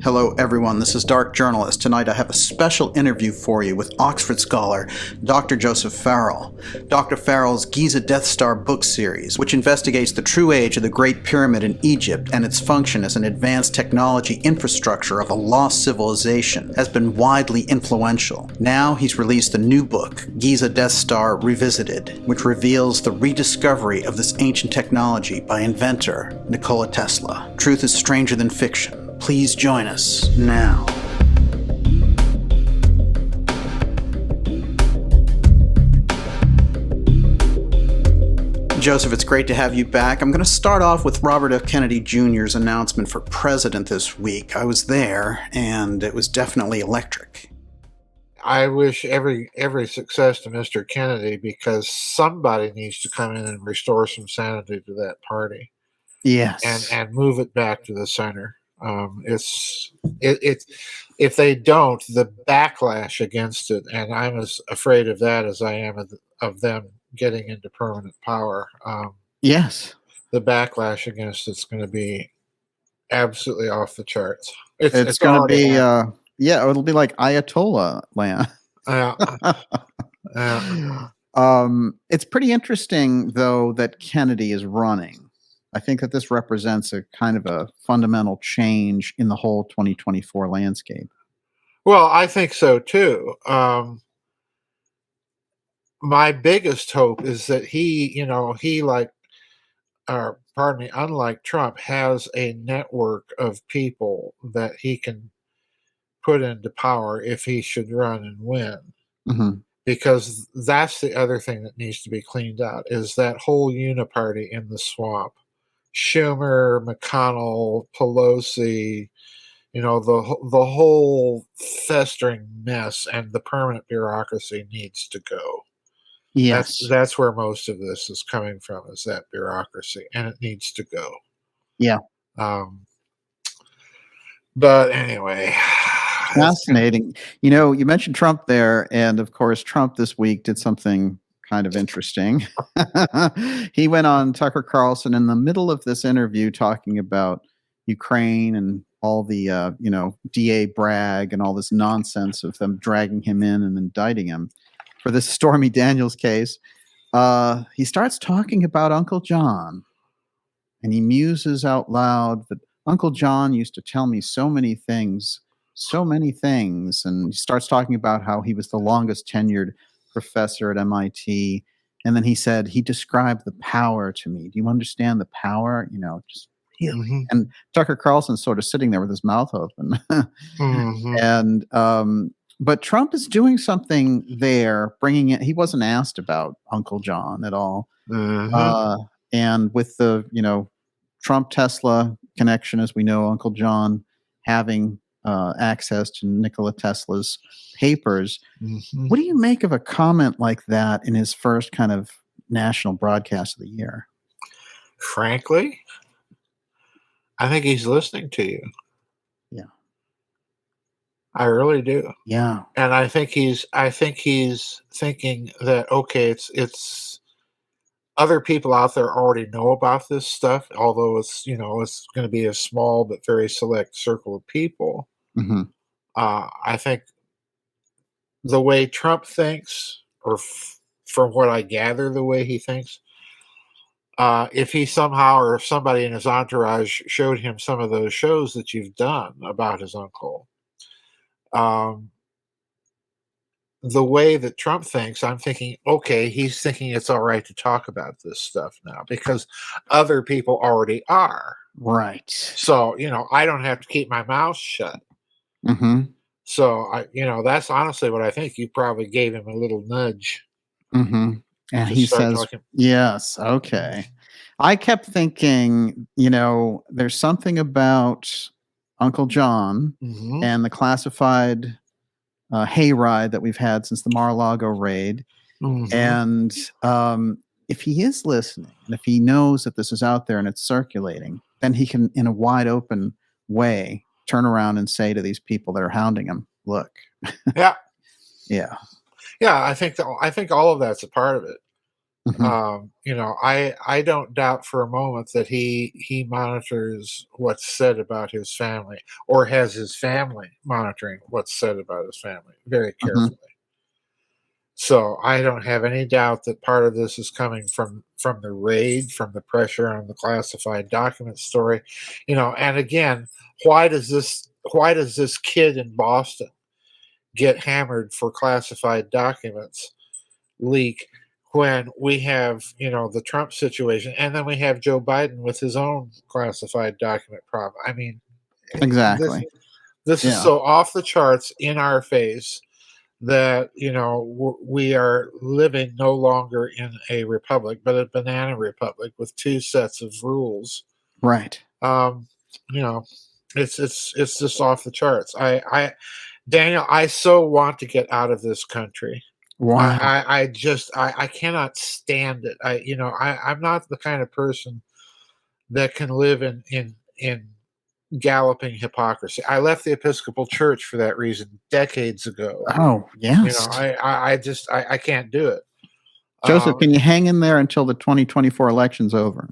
Hello everyone, this is Dark Journalist. Tonight I have a special interview for you with Oxford scholar Dr. Joseph Farrell. Dr. Farrell's Giza Death Star book series, which investigates the true age of the Great Pyramid in Egypt and its function as an advanced technology infrastructure of a lost civilization, has been widely influential. Now he's released a new book, Giza Death Star Revisited, which reveals the rediscovery of this ancient technology by inventor Nikola Tesla. Truth is stranger than fiction. Please join us now. Joseph, it's great to have you back. I'm going to start off with Robert F. Kennedy Jr.'s announcement for president this week. I was there, and it was definitely electric. I wish every success to Mr. Kennedy, because somebody needs to come in and restore some sanity to that party. Yes. And move it back to the center. It's if they don't, the backlash against it, and I'm as afraid of that as I am of them getting into permanent power. Yes. The backlash against it's going to be absolutely off the charts. It's going to be, it'll be like Ayatollah land. It's pretty interesting, though, that Kennedy is running. I think that this represents a kind of a fundamental change in the whole 2024 landscape. Well, I think so too. My biggest hope is that unlike Trump, has a network of people that he can put into power if he should run and win. Mm-hmm. Because that's the other thing that needs to be cleaned out, is that whole uniparty in the swamp. Schumer, McConnell, Pelosi, the whole festering mess, and the permanent bureaucracy needs to go. Yes. That's where most of this is coming from, is that bureaucracy, and it needs to go. Yeah. But anyway. Fascinating. You mentioned Trump there, and of course, Trump this week did something kind of interesting. He went on Tucker Carlson in the middle of this interview talking about Ukraine and all the, DA Bragg and all this nonsense of them dragging him in and indicting him for this Stormy Daniels case. He starts talking about Uncle John, and he muses out loud that Uncle John used to tell me so many things. And he starts talking about how he was the longest tenured professor at MIT. And then he said, he described the power to me. Do you understand the power? Just really. Mm-hmm. And Tucker Carlson's sort of sitting there with his mouth open. Mm-hmm. And, but Trump is doing something there, bringing it. He wasn't asked about Uncle John at all. Mm-hmm. And with the, Trump Tesla connection, as we know, Uncle John having access to Nikola Tesla's papers. Mm-hmm. What do you make of a comment like that in his first kind of national broadcast of the year? Frankly, I think he's listening to you. Yeah. I really do. Yeah. And I think he's thinking that, okay, it's other people out there already know about this stuff, although it's going to be a small but very select circle of people. Mm-hmm. I think the way Trump thinks, or from what I gather, the way he thinks, if he somehow, or if somebody in his entourage showed him some of those shows that you've done about his uncle, the way that Trump thinks, I'm thinking, okay, he's thinking it's all right to talk about this stuff now because other people already are. Right. So, I don't have to keep my mouth shut. Mm-hmm. So, that's honestly what I think. You probably gave him a little nudge. Mm-hmm. And he says, talking. Yes, okay. I kept thinking, there's something about Uncle John mm-hmm. and the classified hayride that we've had since the Mar-a-Lago raid. Mm-hmm. And if he is listening, and if he knows that this is out there and it's circulating, then he can, in a wide open way, turn around and say to these people that are hounding him, look. Yeah. Yeah. Yeah, I think all of that's a part of it. Mhm. I don't doubt for a moment that he monitors what's said about his family, or has his family monitoring what's said about his family very Mhm. carefully. So I don't have any doubt that part of this is coming from the raid, from the pressure on the classified document story. And again, why does this kid in Boston get hammered for classified documents leak when we have, the Trump situation, and then we have Joe Biden with his own classified document problem? I mean, this Exactly. this is Yeah. so off the charts in our face that we are living no longer in a republic, but a banana republic with two sets of rules. Right. Um, you know, it's just off the charts. Daniel, I so want to get out of this country. Wow. I cannot stand it. I'm not the kind of person that can live in galloping hypocrisy. I left the Episcopal Church for that reason decades ago. Oh, yes. I can't do it. Joseph, Um, can you hang in there until the 2024 election's over?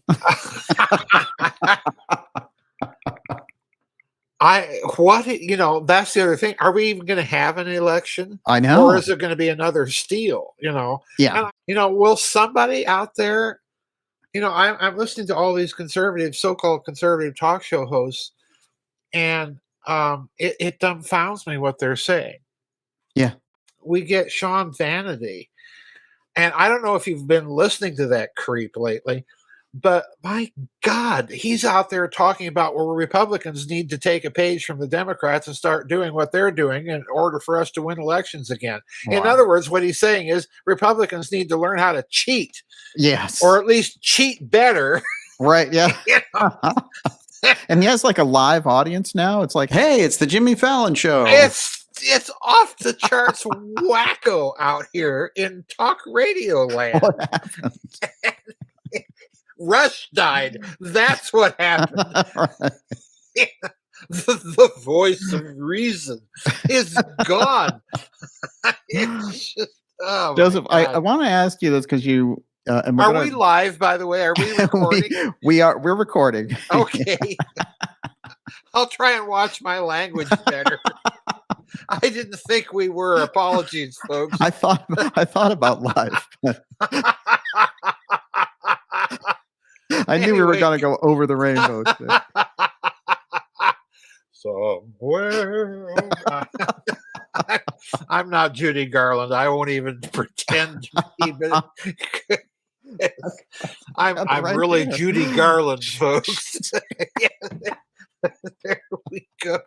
that's the other thing. Are we even going to have an election, I or know. is it going to be another steal? Yeah. And will somebody out there? I'm listening to all these so-called conservative talk show hosts, and it dumbfounds me what they're saying. Yeah. We get Sean Vanity. And I don't know if you've been listening to that creep lately, but my God, he's out there talking about where Republicans need to take a page from the Democrats and start doing what they're doing in order for us to win elections again. In Wow. other words, what he's saying is Republicans need to learn how to cheat, or Yes. at least cheat better. Right. Yeah. You know? And he has like a live audience now. It's like, hey, it's the Jimmy Fallon show. It's off the charts wacko out here in talk radio land. What happened? Rush died. That's what happened. Right. The voice of reason is gone. It's just, oh my Joseph, I God. want to ask you this because you and we're Are gonna we live, by the way? Are we recording? we're recording. Okay. I'll try and watch my language better. I didn't think we were. Apologies, folks. I thought about live. I knew we were Anyway. gonna go over the rainbow today. Somewhere. I'm not Judy Garland. I won't even pretend to be. But I'm Right really there. Judy Garland, folks. Yeah, there we go.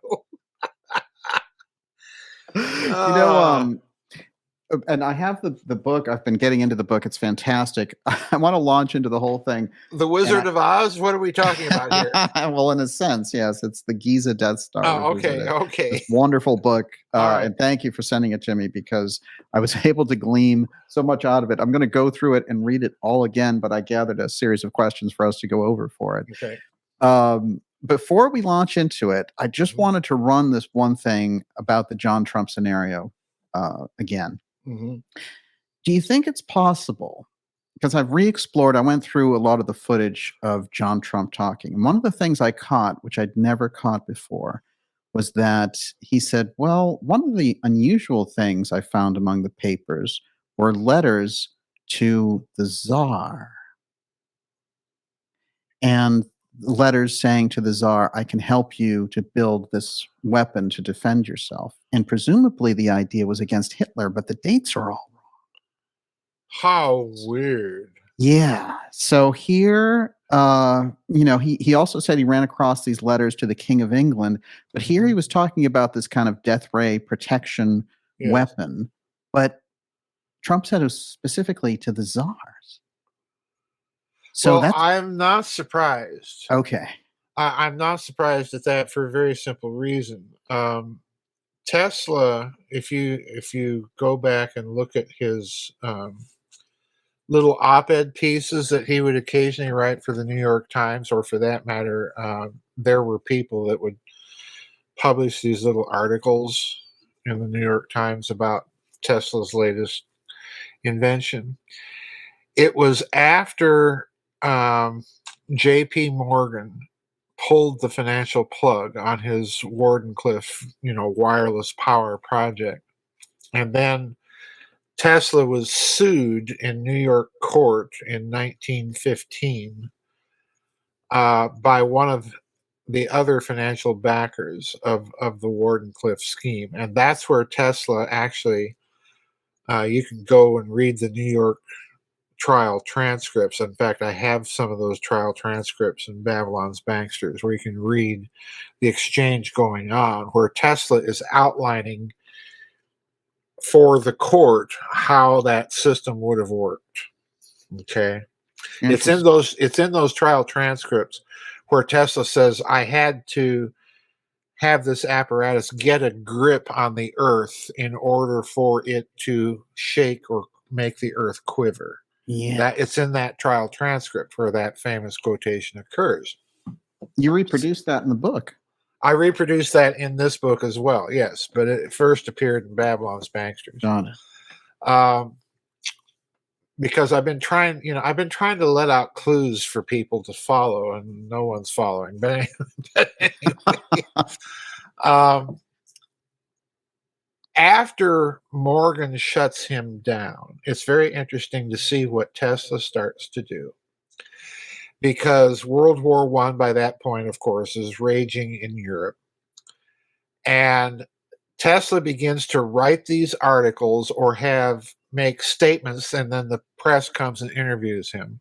And I have the book. I've been getting into the book. It's fantastic. I want to launch into the whole thing. The Wizard of Oz? What are we talking about here? Well, in a sense, yes. It's the Giza Death Star. Oh, okay, okay. This wonderful book. Right. And thank you for sending it to me because I was able to glean so much out of it. I'm going to go through it and read it all again, but I gathered a series of questions for us to go over for it. Okay. Before we launch into it, I just wanted to run this one thing about the John Trump scenario again. Mm-hmm. Do you think it's possible? Because I've re-explored, I went through a lot of the footage of John Trump talking. And one of the things I caught, which I'd never caught before, was that he said, well, one of the unusual things I found among the papers were letters to the Tsar. And letters saying to the Tsar, I can help you to build this weapon to defend yourself. And presumably the idea was against Hitler, but the dates are all wrong. How weird. Yeah. So here, he also said he ran across these letters to the King of England, but here he was talking about this kind of death ray protection weapon. But Trump said it was specifically to the Tsars. So I'm not surprised. Okay. I'm not surprised at that for a very simple reason. Tesla, if you go back and look at his little op-ed pieces that he would occasionally write for the New York Times, or for that matter, there were people that would publish these little articles in the New York Times about Tesla's latest invention. It was after J.P. Morgan pulled the financial plug on his Wardenclyffe, wireless power project. And then Tesla was sued in New York court in 1915 by one of the other financial backers of the Wardenclyffe scheme. And that's where Tesla actually, you can go and read the New York trial transcripts. In fact, I have some of those trial transcripts in Babylon's Banksters where you can read the exchange going on, where Tesla is outlining for the court how that system would have worked. Okay. It's in those trial transcripts where Tesla says, I had to have this apparatus get a grip on the earth in order for it to shake or make the earth quiver. Yeah. That it's in that trial transcript where that famous quotation occurs. You reproduced that in the book. I reproduced that in this book as well, yes, but it first appeared in Babylon's Banksters. Got it. Because I've been trying to let out clues for people to follow, and no one's following. But anyway, after Morgan shuts him down, it's very interesting to see what Tesla starts to do. Because World War I, by that point, of course, is raging in Europe. And Tesla begins to write these articles or make statements, and then the press comes and interviews him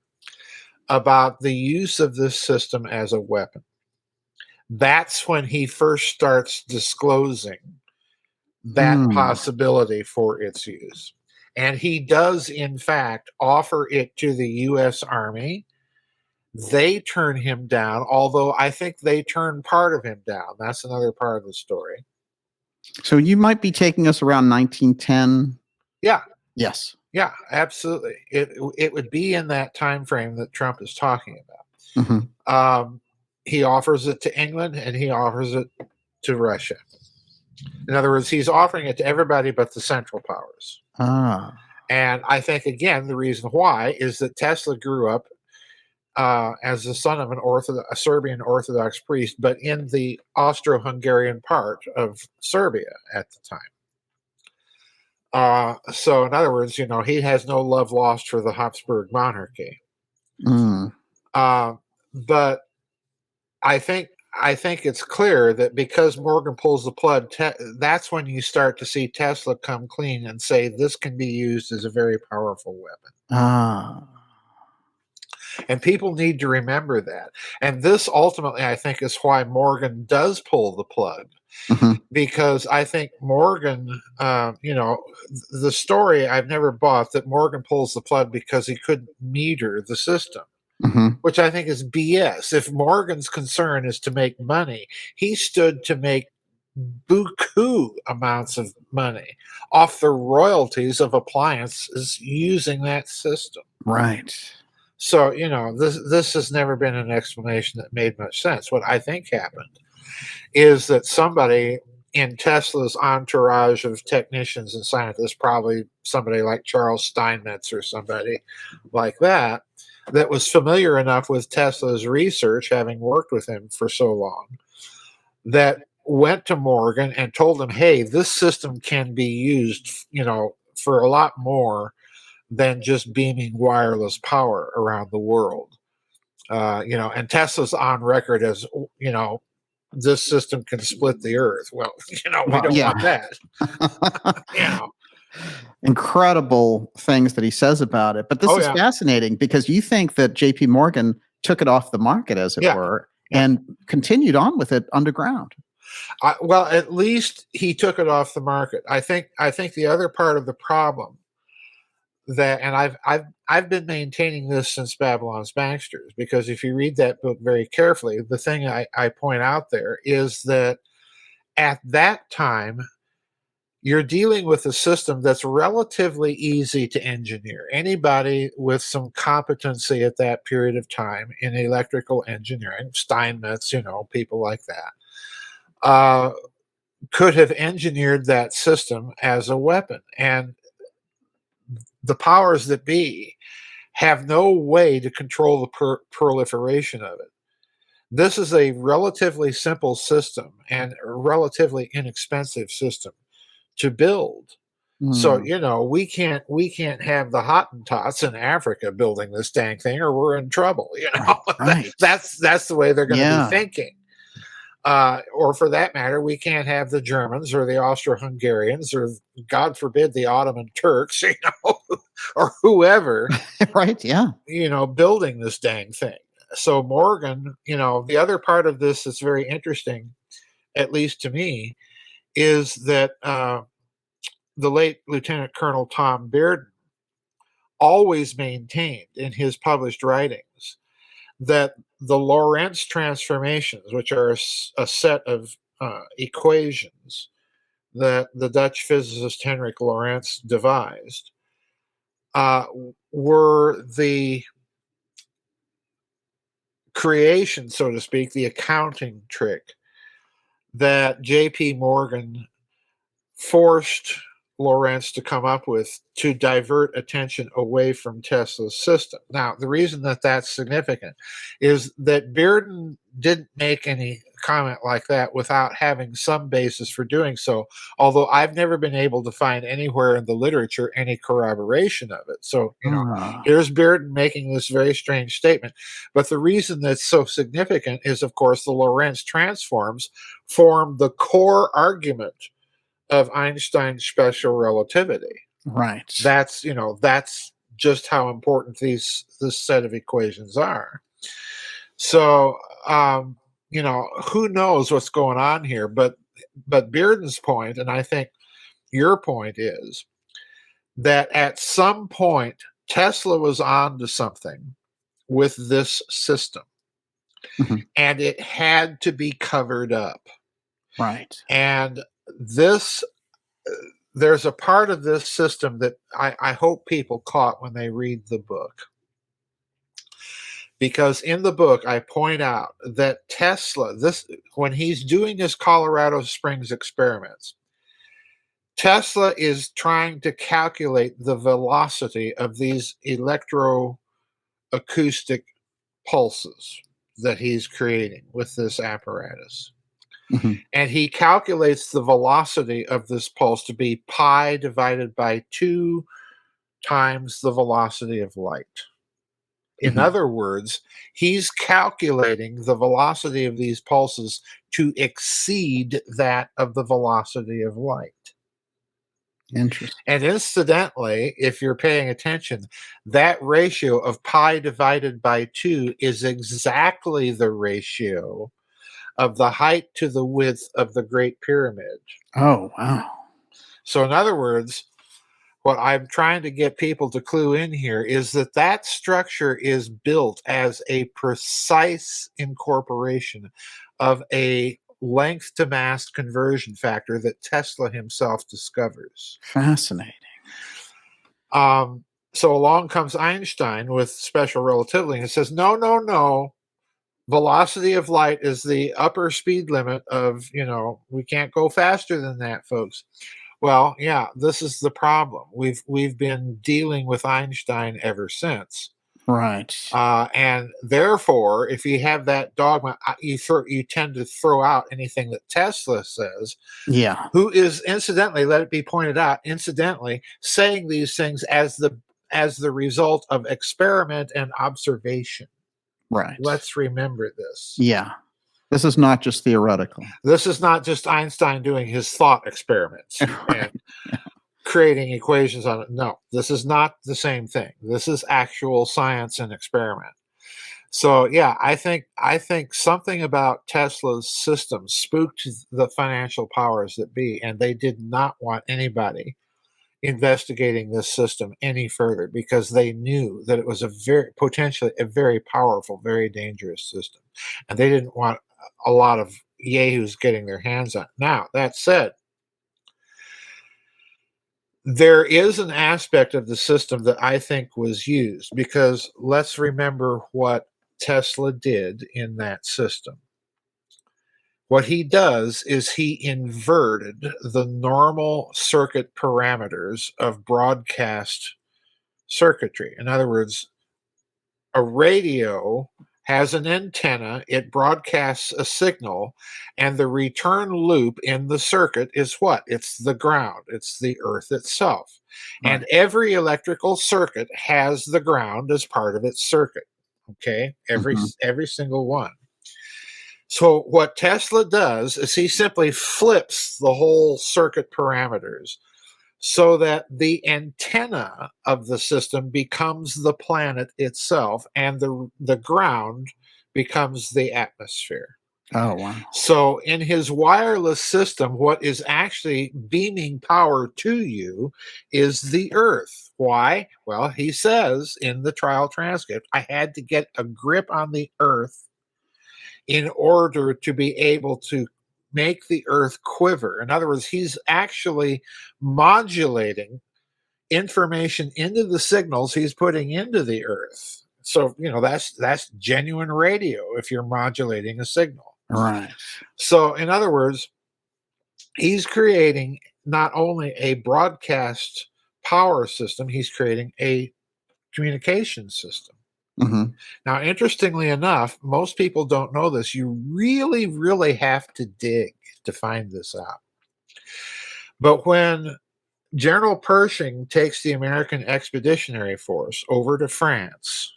about the use of this system as a weapon. That's when he first starts disclosing that possibility for its use. And he does, in fact, offer it to the U.S. Army. They turn him down, although I think they turn part of him down. That's another part of the story. So you might be taking us around 1910. Yeah. Yes. Yeah, absolutely. It would be in that time frame that Trump is talking about. Mm-hmm. He offers it to England and he offers it to Russia. In other words, he's offering it to everybody but the Central Powers. And I think, again, the reason why is that Tesla grew up as the son of a Serbian Orthodox priest, but in the Austro-Hungarian part of Serbia at the time. So in other words, he has no love lost for the Habsburg monarchy. But I think it's clear that because Morgan pulls the plug, that's when you start to see Tesla come clean and say this can be used as a very powerful weapon. And people need to remember that. And this ultimately, I think, is why Morgan does pull the plug. Mm-hmm. Because I think Morgan, the story I've never bought that Morgan pulls the plug because he couldn't meter the system, which I think is BS. If Morgan's concern is to make money, he stood to make buku amounts of money off the royalties of appliances using that system. Right. So, this has never been an explanation that made much sense. What I think happened is that somebody in Tesla's entourage of technicians and scientists, probably somebody like Charles Steinmetz or somebody like that was familiar enough with Tesla's research, having worked with him for so long, that went to Morgan and told him, hey, this system can be used, for a lot more than just beaming wireless power around the world. And Tesla's on record as, this system can split the earth. Well, we don't want that. Incredible things that he says about it. But this is fascinating because you think that J.P. Morgan took it off the market, as it were, and continued on with it underground. Well, at least he took it off the market. I think the other part of the problem and I've been maintaining this since Babylon's Banksters, because if you read that book very carefully, the thing I point out there is that at that time, you're dealing with a system that's relatively easy to engineer. Anybody with some competency at that period of time in electrical engineering, Steinmetz, people like that, could have engineered that system as a weapon. And the powers that be have no way to control the proliferation of it. This is a relatively simple system and a relatively inexpensive system to build. So, Mm. we can't have the Hottentots in Africa building this dang thing, or we're in trouble. Right. Right. That's the way they're going to be Yeah. thinking. Or for that matter, we can't have the Germans or the Austro-Hungarians or, God forbid, the Ottoman Turks, or whoever, Right. Yeah. building this dang thing. So Morgan, the other part of this that's very interesting, at least to me, is that the late Lieutenant Colonel Tom Bearden always maintained in his published writings that the Lorentz transformations, which are a set of equations that the Dutch physicist Henrik Lorentz devised, were the creation, so to speak, the accounting trick that J.P. Morgan forced Lorentz to come up with to divert attention away from Tesla's system. Now, the reason that that's significant is that Bearden didn't make any comment like that without having some basis for doing so, although I've never been able to find anywhere in the literature any corroboration of it. So, Ah, here's Bearden making this very strange statement. But the reason that's so significant is, of course, the Lorentz transforms form the core argument of Einstein's special relativity. right. That's just how important this set of equations are. So, who knows what's going on here? But Bearden's point, and I think your point, is that at some point Tesla was on to something with this system, Mhm. and it had to be covered up. Right. And this there's a part of this system that I hope people caught when they read the book. Because in the book, I point out that Tesla, when he's doing his Colorado Springs experiments, Tesla is trying to calculate the velocity of these electroacoustic pulses that he's creating with this apparatus. Mhm. And he calculates the velocity of this pulse to be pi divided by 2 times the velocity of light. In Mhm. other words, he's calculating the velocity of these pulses to exceed that of the velocity of light. Interesting. And incidentally, if you're paying attention, that ratio of pi divided by 2 is exactly the ratio of the height to the width of the Great Pyramid. Oh, wow. So, in other words, what I'm trying to get people to clue in here is that that structure is built as a precise incorporation of a length to mass conversion factor that Tesla himself discovers. Fascinating. Um, so along comes Einstein with special relativity and says, no, no, no. Velocity of light is the upper speed limit of, we can't go faster than that, folks. Well, yeah, this is the problem. We've been dealing with Einstein ever since, Right. and therefore, if you have that dogma, you tend to throw out anything that Tesla says, Yeah. who is incidentally, let it be pointed out, incidentally saying these things as the result of experiment and observation. Right. Let's remember this. Yeah. This is not just theoretical. This is not just Einstein doing his thought experiments and Right. Yeah. creating equations on it. No, this is not the same thing. This is actual science and experiment. So yeah, I think something about Tesla's system spooked the financial powers that be, and they did not want anybody investigating this system any further because they knew that it was potentially a very powerful, very dangerous system, and they didn't want a lot of yahoos getting their hands on it. Now that said, there is an aspect of the system that I think was used because let's remember what Tesla did in that system. What he does is he inverted the normal circuit parameters of broadcast circuitry. In other words, a radio has an antenna, it broadcasts a signal, and the return loop in the circuit is what? It's the ground, it's the earth itself. And Right. every electrical circuit has the ground as part of its circuit. Okay? Mhm. Every single one. So what Tesla does is he simply flips the whole circuit parameters so that the antenna of the system becomes the planet itself and the ground becomes the atmosphere. Oh, wow. So in his wireless system, what is actually beaming power to you is the earth. Why? Well, he says in the trial transcript, I had to get a grip on the earth in order to be able to make the earth quiver. In other words, he's actually modulating information into the signals he's putting into the earth. So, that's genuine radio if you're modulating a signal. Right. So, in other words, he's creating not only a broadcast power system, he's creating a communication system. Mhm. Now, interestingly enough, most people don't know this. You really, really have to dig to find this out. But when General Pershing takes the American Expeditionary Force over to France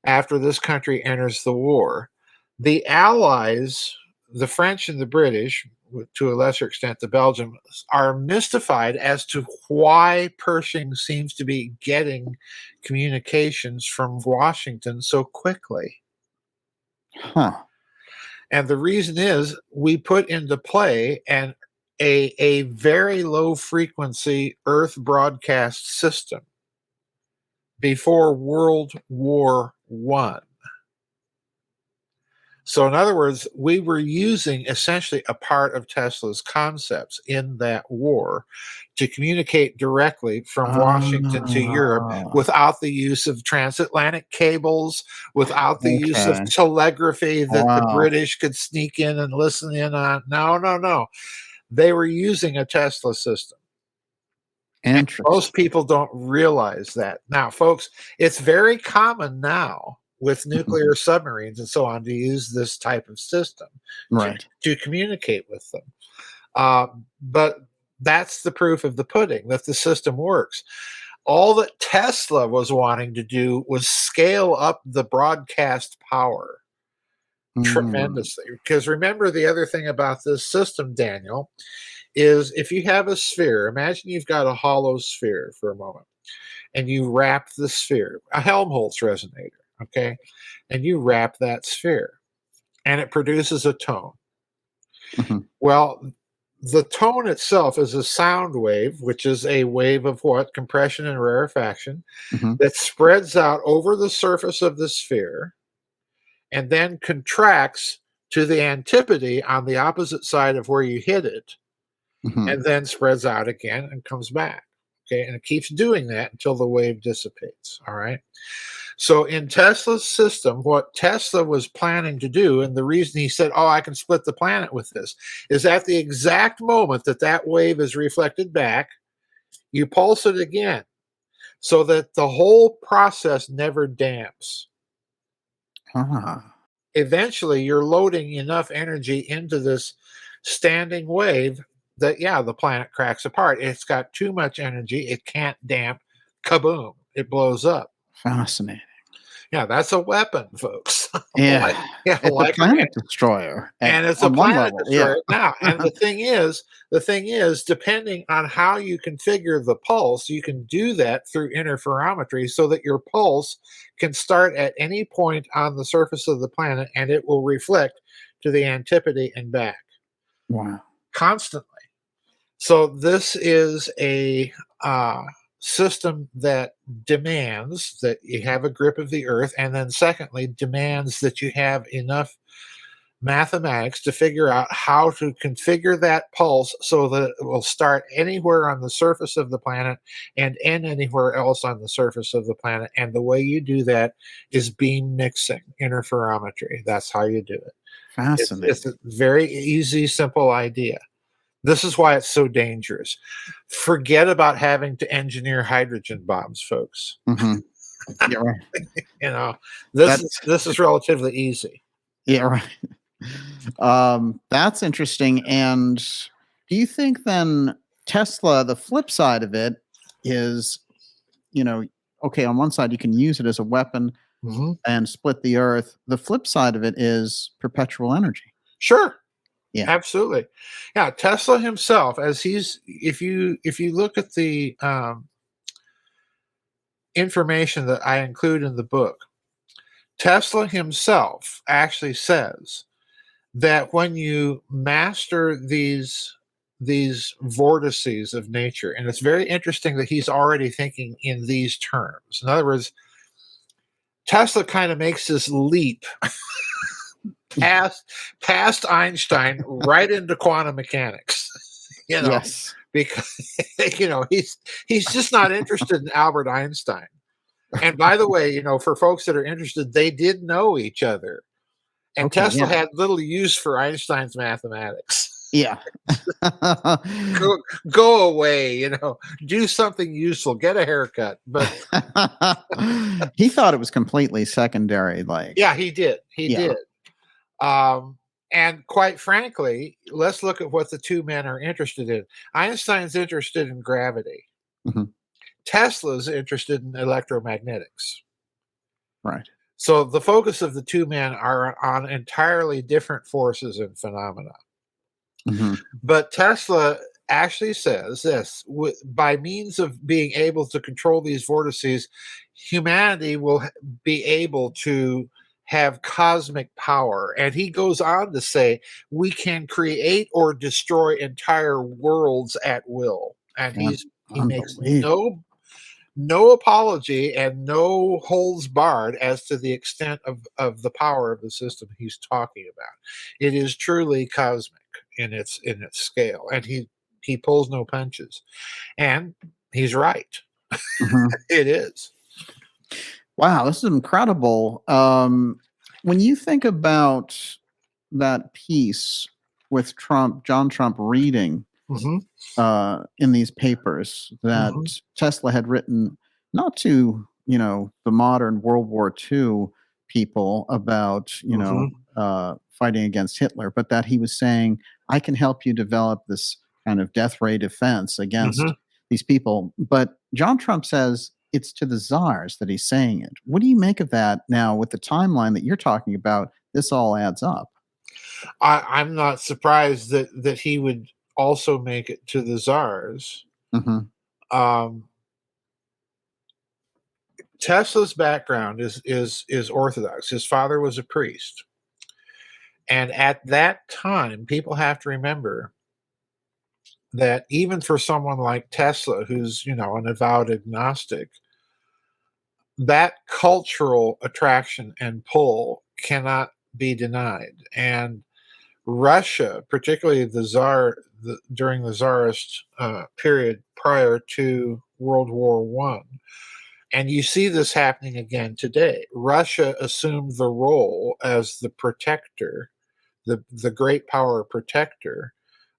after this country enters the war, the Allies, the French and the British, to a lesser extent the Belgians, are mystified as to why Pershing seems to be getting communications from Washington so quickly. Huh. And the reason is we put into play a very low frequency Earth broadcast system before World War One. So, in other words, we were using essentially a part of Tesla's concepts in that war to communicate directly from Washington to Europe Ah, without the use of transatlantic cables, without the use of okay. telegraphy that the Wow. British could sneak in and listen in on. No, no, no. They were using a Tesla system. And Interesting. most people don't realize that. Now, folks, it's very common now with Mhm. nuclear submarines and so on to use this type of system to, Right. to communicate with them. Uh, but that's the proof of the pudding that the system works. All that Tesla was wanting to do was scale up the broadcast power Mm. tremendously. Because remember, the other thing about this system, Daniel, is if you have a sphere, imagine you've got a hollow sphere for a moment, and you wrap the sphere, a Helmholtz resonator, okay? And you wrap that sphere, and it produces a tone. Mhm. Well, the tone itself is a sound wave, which is a wave of what? Compression and rarefaction Mhm. that spreads out over the surface of the sphere and then contracts to the antipode on the opposite side of where you hit it, Mhm. and then spreads out again and comes back. Okay. And it keeps doing that until the wave dissipates. All right. So in Tesla's system, what Tesla was planning to do, and the reason he said, oh, I can split the planet with this, is at the exact moment that that wave is reflected back, you pulse it again so that the whole process never damps. Ah. Eventually, you're loading enough energy into this standing wave that, yeah, the planet cracks apart. It's got too much energy. It can't damp. Kaboom. It blows up. Fascinating. Yeah, that's a weapon, folks. Like, Yeah. yeah, It's a like, planet destroyer and it's a on one planet level. Yeah. destroyer. Now, and the thing is, depending on how you configure the pulse, you can do that through interferometry so that your pulse can start at any point on the surface of the planet and it will reflect to the antipode and back Wow. constantly. So this is a system that demands that you have a grip of the earth, and then secondly, demands that you have enough mathematics to figure out how to configure that pulse so that it will start anywhere on the surface of the planet and end anywhere else on the surface of the planet. And the way you do that is beam mixing, interferometry. That's how you do it. It's Fascinating. a very easy, simple idea. This is why it's so dangerous. Forget about having to engineer hydrogen bombs, folks. Mhm. Yeah, right. You know, That's this is relatively easy. yeah, right. That's interesting. And do you think then Tesla, the flip side of it is, you know, okay, on one side you can use it as a weapon Mhm. and split the earth. The flip side of it is perpetual energy. Sure. Yeah. Absolutely. Yeah, Tesla himself, as he's if you look at the, information that I include in the book, Tesla himself actually says that when you master these vortices of nature, and it's very interesting that he's already thinking in these terms. In other words, Tesla kind of makes this leap past past Einstein right into quantum mechanics, you know, Yes. because he's just not interested in Albert Einstein. And by the way, for folks that are interested, they did know each other. And Okay. Tesla Yeah. had little use for Einstein's mathematics. Yeah. Go go away, do something useful, get a haircut. But He thought it was completely secondary. Like, yeah, he did. He yeah. did. Um, and quite frankly, let's look at what the two men are interested in. Einstein's interested in gravity. Mhm. Tesla's interested in electromagnetics. Right. So the focus of the two men are on entirely different forces and phenomena. Mhm. But Tesla actually says this: by means of being able to control these vortices, humanity will be able to have cosmic power. And he goes on to say, we can create or destroy entire worlds at will. And Un he makes unbelievable. no apology and no holds barred as to the extent of the power of the system he's talking about. It is truly cosmic in its scale, and he pulls no punches, and he's right. Mhm. It is. Wow, this is incredible. When you think about that piece with Trump, John Trump reading Hmm. in these papers that Hmm. Tesla had written, not to the modern World War II people about Hmm. fighting against Hitler, but that he was saying, "I can help you develop this kind of death ray defense against Hmm. these people." But John Trump says it's to the czars that he's saying it. What do you make of that now with the timeline that you're talking about? This all adds up. I'm not surprised that he would also make it to the czars. Hmm. Um, Tesla's background is Orthodox. His father was a priest. And at that time, people have to remember that even for someone like Tesla, who's, an avowed agnostic, that cultural attraction and pull cannot be denied. And Russia, particularly during the Tsarist period prior to World War One, and you see this happening again today. Russia assumed the role as the protector, the great power protector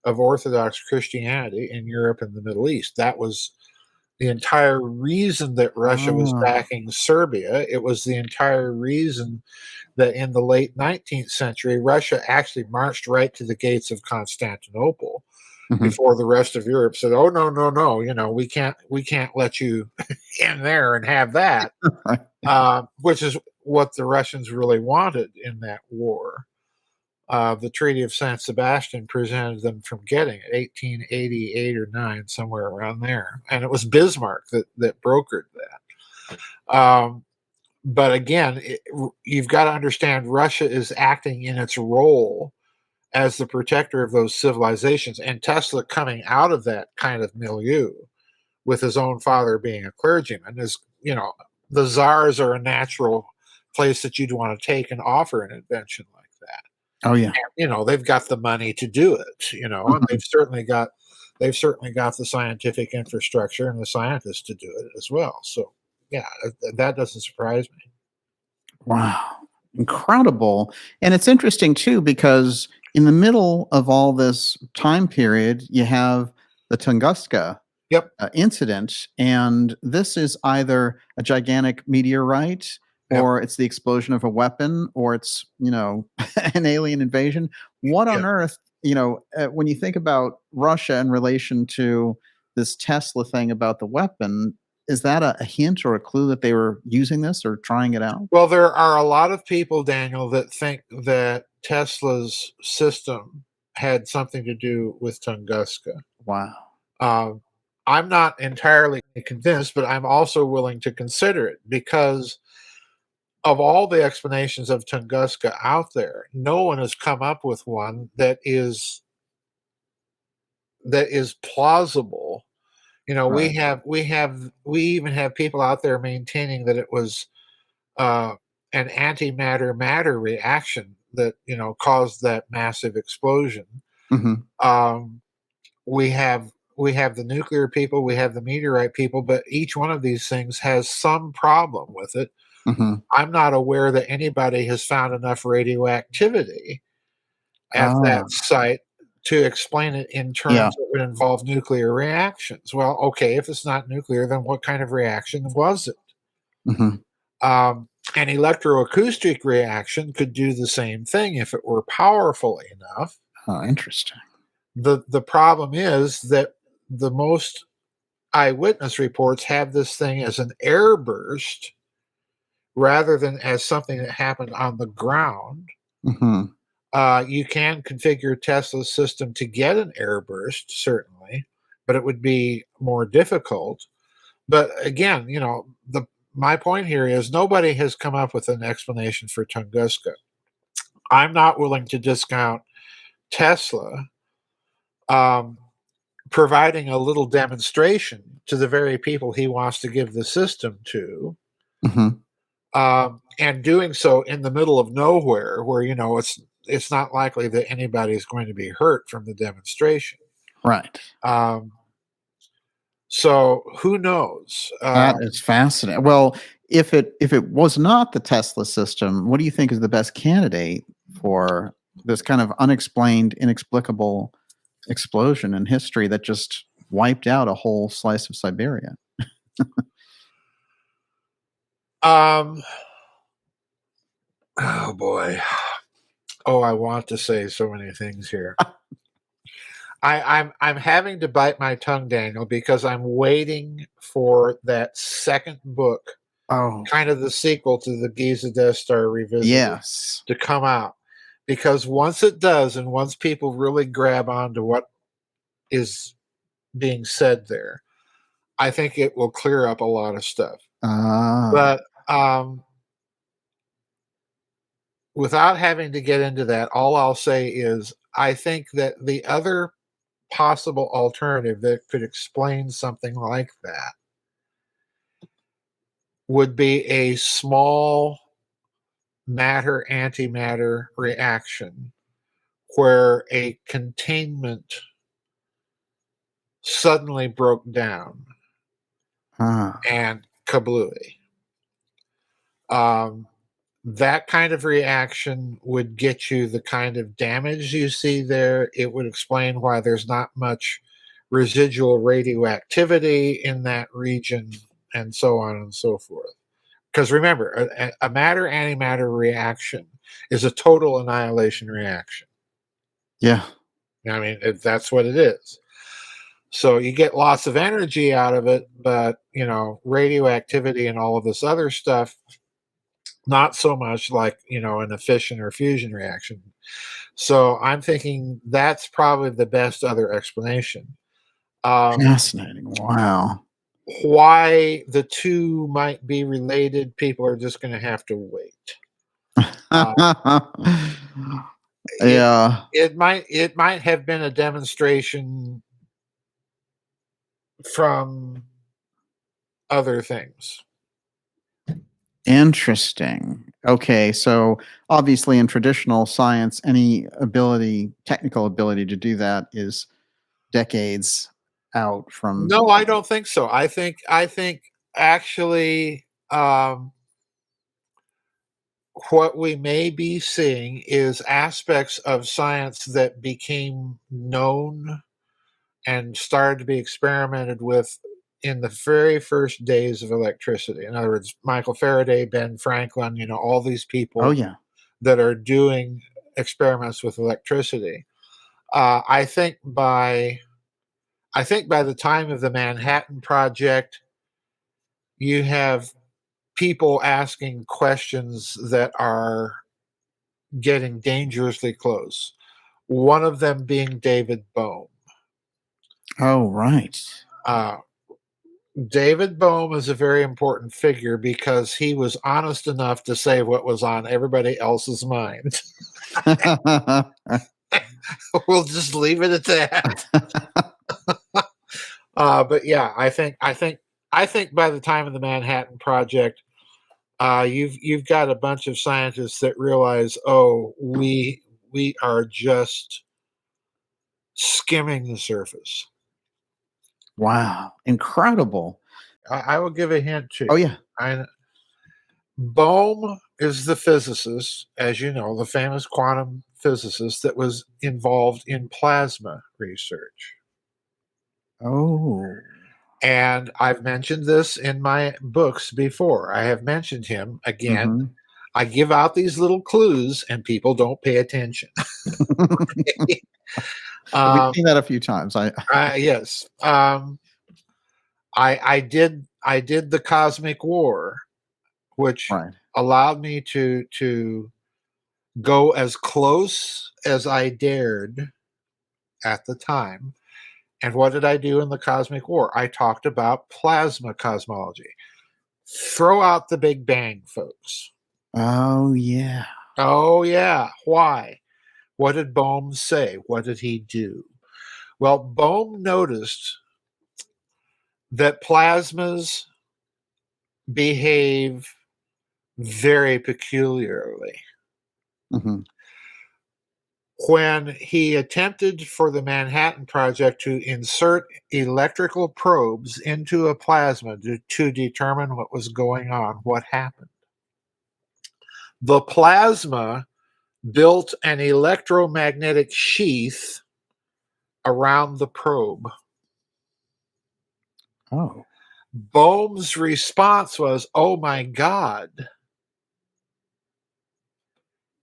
of Orthodox Christianity in Europe and the Middle East. That was the entire reason that Russia was Oh. backing Serbia. It was the entire reason that in the late 19th century, Russia actually marched right to the gates of Constantinople Mhm. before the rest of Europe said, "Oh no, no, no! We can't let you in there and have that." Which is what the Russians really wanted in that war. The Treaty of San Sebastian prevented them from getting it, 1888 or 9, somewhere around there. And it was Bismarck that brokered that. But again, you've got to understand Russia is acting in its role as the protector of those civilizations. And Tesla coming out of that kind of milieu with his own father being a clergyman is, the czars are a natural place that you'd want to take and offer an invention like that. Oh, yeah. They've got the money to do it, and Mhm. they've certainly got the scientific infrastructure and the scientists to do it as well. So yeah, that doesn't surprise me. Wow. Incredible. And it's interesting too, because in the middle of all this time period, you have the Tunguska. Yep. incident, and this is either a gigantic meteorite, Yep. or it's the explosion of a weapon, or it's an alien invasion. What Yeah. on earth? When you think about Russia in relation to this Tesla thing about the weapon, is that a hint or a clue that they were using this or trying it out? Well, there are a lot of people, Daniel, that think that Tesla's system had something to do with Tunguska. Wow. Um, I'm not entirely convinced, but I'm also willing to consider it because of all the explanations of Tunguska out there, no one has come up with one that is plausible. Right. We even have people out there maintaining that it was uh, an antimatter matter reaction that caused that massive explosion. Hmm. Um, we have the nuclear people, we have the meteorite people, but each one of these things has some problem with it. Hmm. I'm not aware that anybody has found enough radioactivity at that Ah. site to explain it in Yeah. terms that would involve nuclear reactions. Well, okay, if it's not nuclear, then what kind of reaction was it? Hmm. An electroacoustic reaction could do the same thing if it were powerful enough. Oh, interesting. The problem is that the most eyewitness reports have this thing as an airburst rather than as something that happened on the ground. Hmm. You can configure Tesla's system to get an airburst, certainly, but it would be more difficult. But again, the my point here is nobody has come up with an explanation for Tunguska. I'm not willing to discount Tesla um, providing a little demonstration to the very people he wants to give the system to, Hmm. and doing so in the middle of nowhere, where it's not likely that anybody is going to be hurt from the demonstration. Right. Um, so who knows? That is fascinating. Well, if it was not the Tesla system, what do you think is the best candidate for this kind of unexplained, inexplicable explosion in history that just wiped out a whole slice of Siberia? Um, oh boy. Oh, I want to say so many things here. I'm having to bite my tongue, Daniel, because I'm waiting for that second book, Oh, kind of the sequel to the Giza Death Star Revisited, yes. to come out. Because once it does, and once people really grab onto what is being said there, I think it will clear up a lot of stuff. Ah, But without having to get into that, all I'll say is I think that the other possible alternative that could explain something like that would be a small matter antimatter reaction where a containment suddenly broke down ah, and kablooey. Um, that kind of reaction would get you the kind of damage you see there. It would explain why there's not much residual radioactivity in that region, and so on and so forth. Because remember, a matter antimatter reaction is a total annihilation reaction. yeah. I mean, that's what it is. So you get lots of energy out of it, but radioactivity and all of this other stuff, not so much like an fission or fusion reaction. So I'm thinking that's probably the best other explanation. Um, Fascinating. Wow. why the two might be related, people are just going to have to wait. Uh, it Yeah. it might have been a demonstration from other things. Interesting. Okay, so obviously in traditional science, any technical ability to do that is decades out from. No, I don't think so. I think actually, what we may be seeing is aspects of science that became known and started to be experimented with in the very first days of electricity. In other words, Michael Faraday, Ben Franklin, all these Oh, people yeah. that are doing experiments with electricity. I think by the time of the Manhattan Project, you have people asking questions that are getting dangerously close. One of them being David Bohm. Oh, right. Uh, David Bohm is a very important figure because he was honest enough to say what was on everybody else's mind. We'll just leave it at that. But yeah, I think by the time of the Manhattan Project, you've got a bunch of scientists that realize, oh, we are just skimming the surface. Wow. Incredible. I will give a hint to Oh, you. yeah. Bohm is the physicist, as you know, the famous quantum physicist that was involved in plasma research. Oh. And I've mentioned this in my books before. I have mentioned him again. Mhm. I give out these little clues and people don't pay attention. We've um, seen that a few times. yes. I did the Cosmic War, which Right. allowed me to go as close as I dared at the time. And what did I do in the Cosmic War? I talked about plasma cosmology. Throw out the Big Bang, folks. Oh, yeah. Oh, yeah. Why? What did Bohm say? What did he do? Well, Bohm noticed that plasmas behave very peculiarly. Mhm. When he attempted for the Manhattan Project to insert electrical probes into a plasma to determine what was going on, what happened? The plasma built an electromagnetic sheath around the probe. Oh. Bohm's response was, oh my God,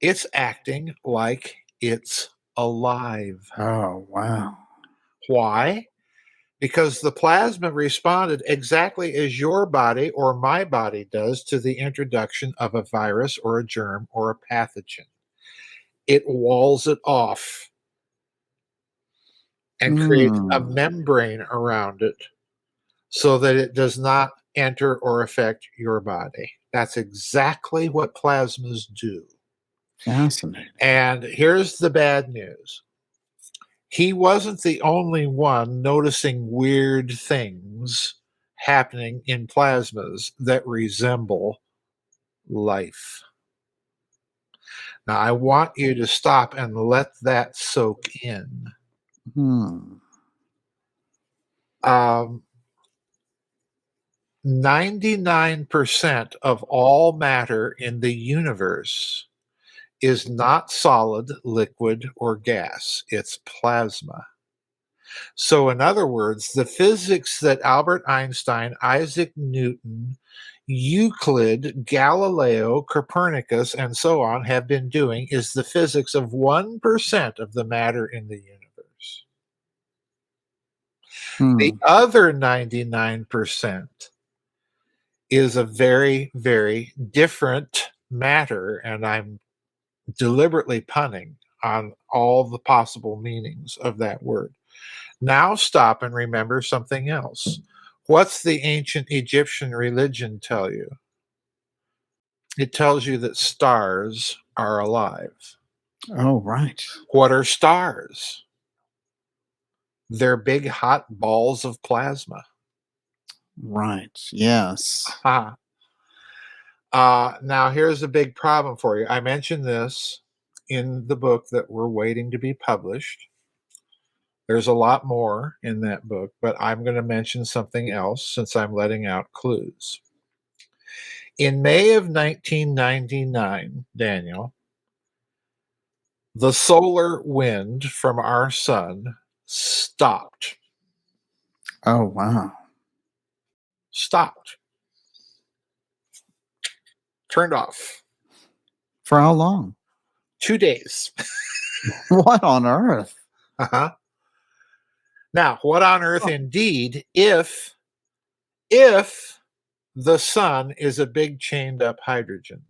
it's acting like it's alive. Oh, wow. Why? Because the plasma responded exactly as your body or my body does to the introduction of a virus or a germ or a pathogen. It walls it off and creates a Mm. membrane around it so that it does not enter or affect your body. That's exactly what plasmas do. Fascinating. And here's the bad news. He wasn't the only one noticing weird things happening in plasmas that resemble life. Now, I want you to stop and let that soak in. Hmm. 99% of all matter in the universe is not solid, liquid, or gas. It's plasma. So, in other words, the physics that Albert Einstein, Isaac Newton, Euclid, Galileo, Copernicus, and so on have been doing is the physics of 1% of the matter in the universe. The Hmm. other 99% is a very, very different matter, and I'm deliberately punning on all the possible meanings of that word. Now stop and remember something else. What's the ancient Egyptian religion tell you? It tells you that stars are alive. Oh, right. What are stars? They're big hot balls of plasma. Right. Yes. Aha. Now, here's a big problem for you. I mentioned this in the book that we're waiting to be published. There's a lot more in that book, but I'm going to mention something else since I'm letting out clues. In May of 1999, Daniel, the solar wind from our sun stopped. Oh, wow. Stopped, turned off. For how long? 2 days. What on earth? Uh-huh. Now, what on earth Oh, indeed if the sun is a big chained up hydrogen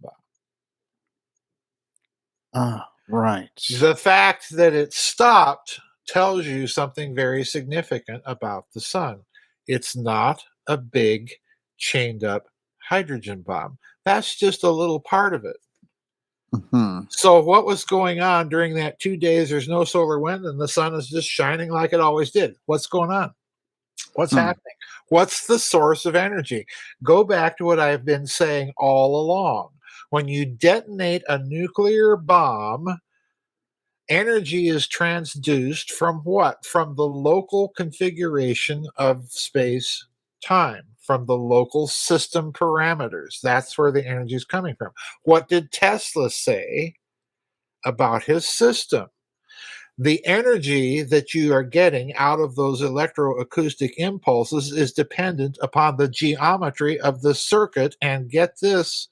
bomb? right. The fact that it stopped tells you something very significant about the sun. It's not a big chained up hydrogen bomb. That's just a little part of it. Mhm. So, what was going on during that 2 days? There's no solar wind, and the sun is just shining like it always did. What's going on? What's Hmm. happening? What's the source of energy? Go back to what I've been saying all along. When you detonate a nuclear bomb, energy is transduced from what? From the local configuration of space time, from the local system parameters. That's where the energy is coming from. What did Tesla say about his system? The energy that you are getting out of those electroacoustic impulses is dependent upon the geometry of the circuit, and get this,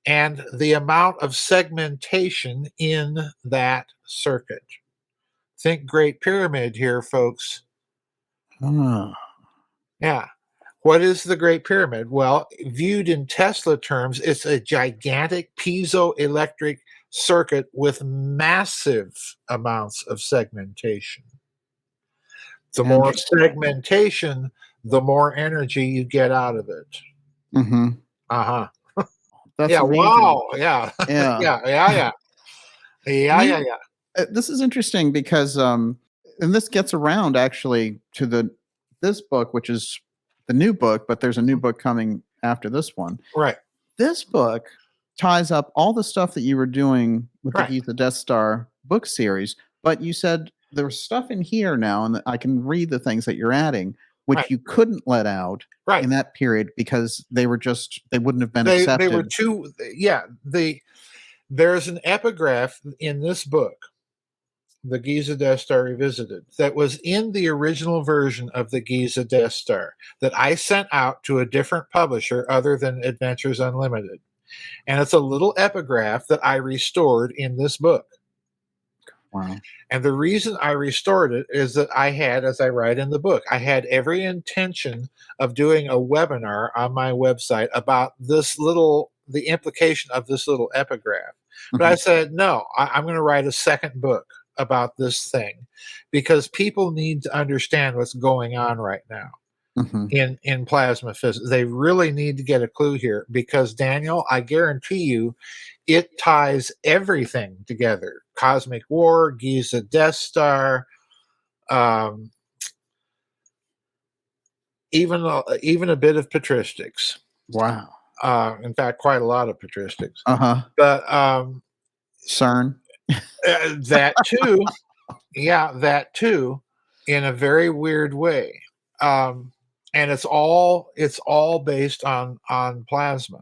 and the amount of segmentation in that circuit. Think Great Pyramid here, folks. Ah, Yeah. What is the Great Pyramid? Well, viewed in Tesla terms, it's a gigantic piezoelectric circuit with massive amounts of segmentation. The more interesting. segmentation, the more energy you get out of it. Mhm. Uh-huh. That's Yeah, amazing. wow. Yeah. Yeah. Yeah, yeah, yeah. Yeah, You yeah, yeah. this is interesting because, and this gets around actually to this book, which is the new book, but there's a new Mhm. book coming after this one. Right, This book ties up all the stuff that you were doing with the right, Giza Death Star book series, but you said there's stuff in here now, and that I can read the things that you're adding, right, which you couldn't let out right. in that period because they wouldn't have been They were accepted. too, yeah, there's an epigraph in this book, The Giza Death Star Revisited, that was in the original version of the Giza Death Star that I sent out to a different publisher other than Adventures Unlimited. And it's a little epigraph that I restored in this book. Wow. And the reason I restored it is that I had, as I write in the book, I had every intention of doing a webinar on my website about the implication of this little epigraph. But I Mhm, said, no, I'm going to write a second book about this thing because people need to understand what's going on right now mhm. in plasma physics. They really need to get a clue here because, Daniel, I guarantee you it ties everything together. Cosmic War, Giza Death Star, um, even a bit of patristics. Wow. In fact, quite a lot of patristics. Uh-huh. But CERN. that too, yeah, that too, in a very weird way. Um, and it's all based on plasma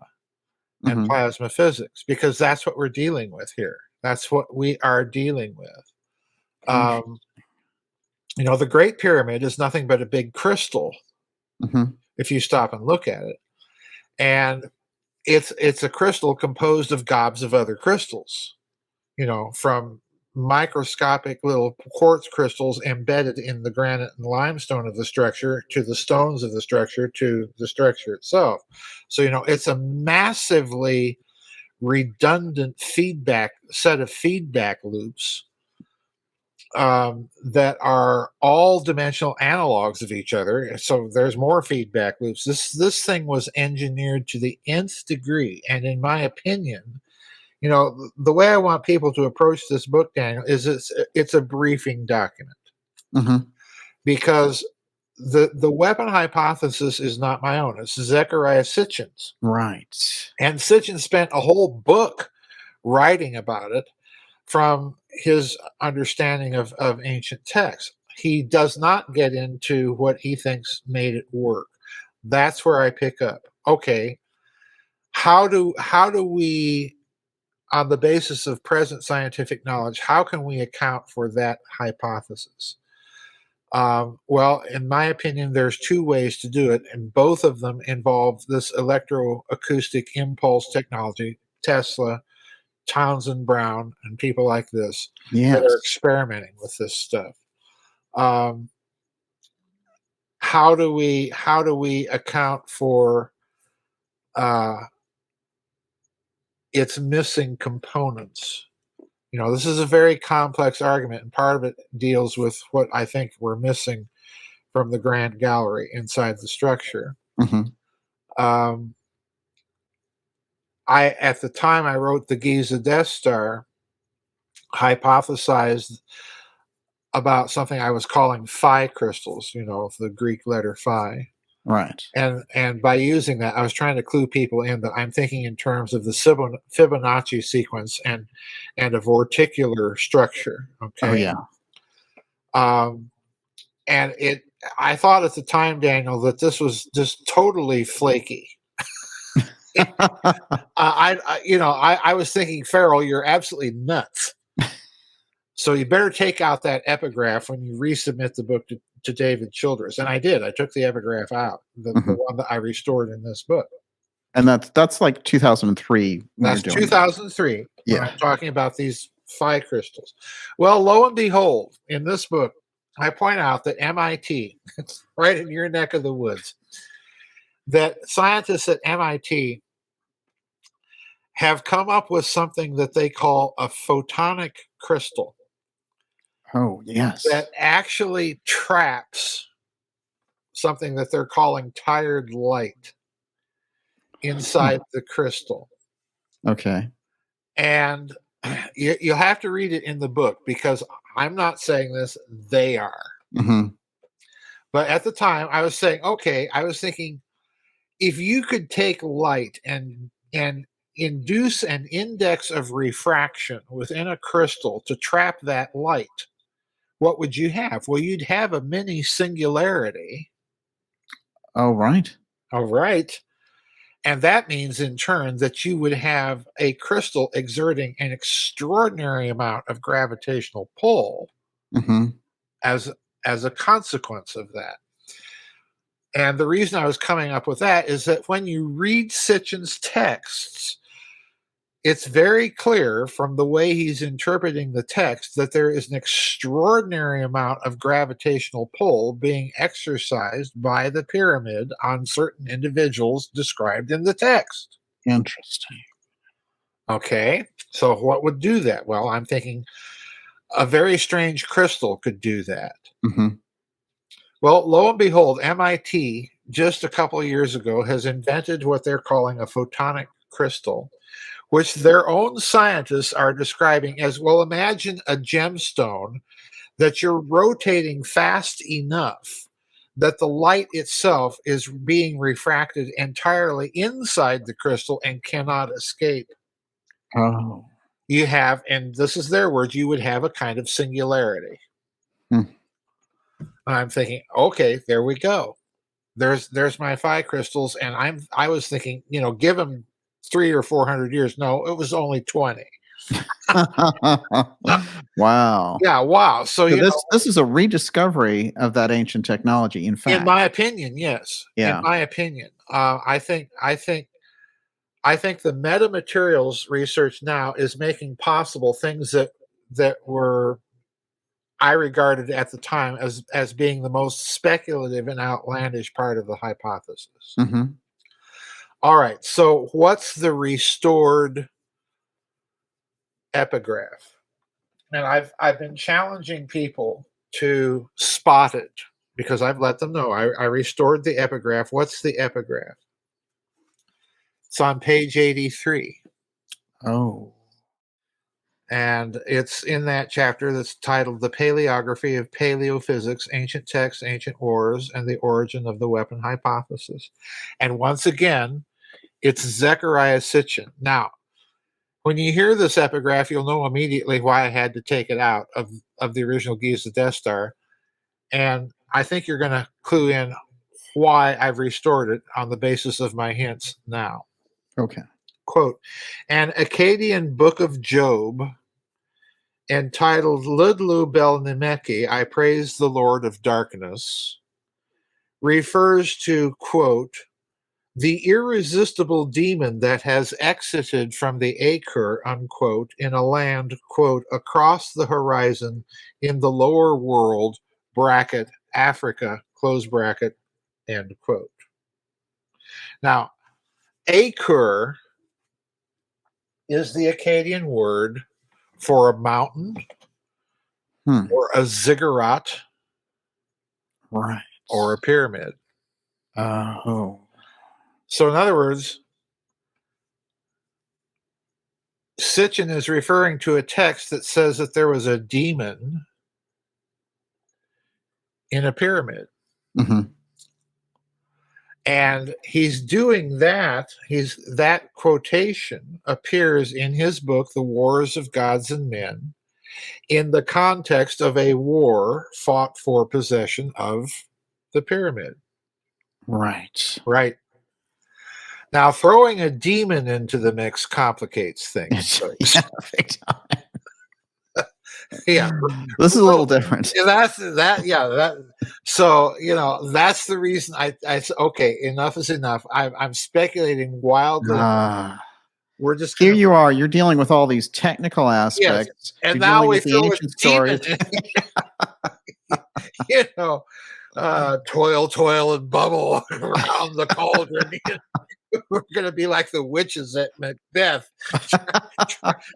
and Mhm. plasma physics because that's what we're dealing with here. That's what we are dealing with. Um, Interesting. the Great Pyramid is nothing but a big crystal Mhm. if you stop and look at it, and it's a crystal composed of gobs of other crystals. From microscopic little quartz crystals embedded in the granite and limestone of the structure to the stones of the structure to the structure itself. So it's a massively redundant feedback set of feedback loops that are all dimensional analogs of each other. So there's more feedback loops. This thing was engineered to the nth degree, and in my opinion, the way I want people to approach this book, Daniel, is it's a briefing document Mhm. because the weapon hypothesis is not my own. It's Zechariah Sitchin's, Right. and Sitchin spent a whole book writing about it from his understanding of ancient texts. He does not get into what he thinks made it work. That's where I pick up. Okay, how do we, on the basis of present scientific knowledge, how can we account for that hypothesis? Well, in my opinion, there's two ways to do it, and both of them involve this electroacoustic impulse technology. Tesla, Townsend Brown, and people like this that are Yes. experimenting with this stuff. Um, how do we account for uh, its missing components? This is a very complex argument, and part of it deals with what I think we're missing from the grand gallery inside the structure. Hmm. Um, at the time I wrote the Giza Death Star, hypothesized about something I was calling phi crystals, the Greek letter phi. Right. And by using that, I was trying to clue people in that I'm thinking in terms of the Fibonacci sequence and a vorticular structure. Oh, Okay. yeah. Um, and I thought at the time, Daniel, that this was just totally flaky. I was thinking, Farrell, you're absolutely nuts. So you better take out that epigraph when you resubmit the book to David Childress. And I did. I took the epigraph out, the Mhm. one that I restored in this book. And that's like 2003 when That's you're doing that. 2003 when Yeah. I'm talking about these phi crystals. Well, lo and behold, in this book, I point out that MIT, it's right in your neck of the woods, that scientists at MIT have come up with something that they call a photonic crystal Oh, that yes. actually traps something that they're calling tired light Huh. inside the crystal. Okay. And you'll have to read it in the book because I'm not saying this, they are. Mhm. But at the time, I was saying, okay, I was thinking if you could take light and induce an index of refraction within a crystal to trap that light, what would you have? Well, you'd have a mini singularity. Oh, right. All right. And that means in turn that you would have a crystal exerting an extraordinary amount of gravitational pull Mhm. as as a consequence of that. And the reason I was coming up with that is that when you read Sitchin's texts, it's very clear from the way he's interpreting the text that there is an extraordinary amount of gravitational pull being exercised by the pyramid on certain individuals described in the text. Interesting. Okay, so what would do that? Well, I'm thinking a very strange crystal could do that. Mhm. Well, lo and behold, MIT just a couple of years ago has invented what they're calling a photonic crystal, which their own scientists are describing as, well, imagine a gemstone that you're rotating fast enough that the light itself is being refracted entirely inside the crystal and cannot escape. Oh. You have, and this is their words, you would have a kind of singularity. Hmm. I'm thinking, okay, there we go. There's my phi crystals, and I was thinking, give them 300 or 400 years. No, it was only 20. Wow. Yeah, wow. So So this is a rediscovery of that ancient technology, in in fact. my opinion, yes. In Yeah. my opinion, I think the metamaterials research now is making possible things that were I regarded at the time as being the most speculative and outlandish part of the hypothesis. Mhm. All right, so what's the restored epigraph? And I've been challenging people to spot it because I've let them know I restored the epigraph. What's the epigraph? It's on page 83. Oh. And it's in that chapter that's titled The Paleography of Paleophysics, Ancient Texts, Ancient Ores, and the Origin of the Weapon Hypothesis. And once again, it's Zechariah Sitchin. Now, when you hear this epigraph, you'll know immediately why I had to take it out of the original Giza Death Star. And I think you're going to clue in why I've restored it on the basis of my hints now. Okay. Quote, an Akkadian book of Job entitled Ludlu Bel Nimeki, I Praise the Lord of Darkness, refers to, quote, the irresistible demon that has exited from the acre, unquote, in a land, quote, across the horizon in the lower world, bracket, Africa, close bracket, end quote. Now, acre is the Akkadian word for a mountain Hmm. or a ziggurat Right. or a pyramid. Oh. So, in other words, Sitchin is referring to a text that says that there was a demon in a pyramid. Mm-hmm. And he's doing that. That quotation appears in his book, The Wars of Gods and Men, in the context of a war fought for possession of the pyramid. Right. Right. Now, throwing a demon into the mix complicates things. Yeah, big time. Yeah. This is a little different. That's that. Yeah. That. So that's the reason I okay. Enough is enough. I'm speculating wildly. We're just Here gonna. you are. You're dealing with all these technical Yes, aspects. and You're now dealing we with the throw a ancient demon stories. in. Toil, toil, and bubble around the cauldron. We're going to be like the witches at Macbeth,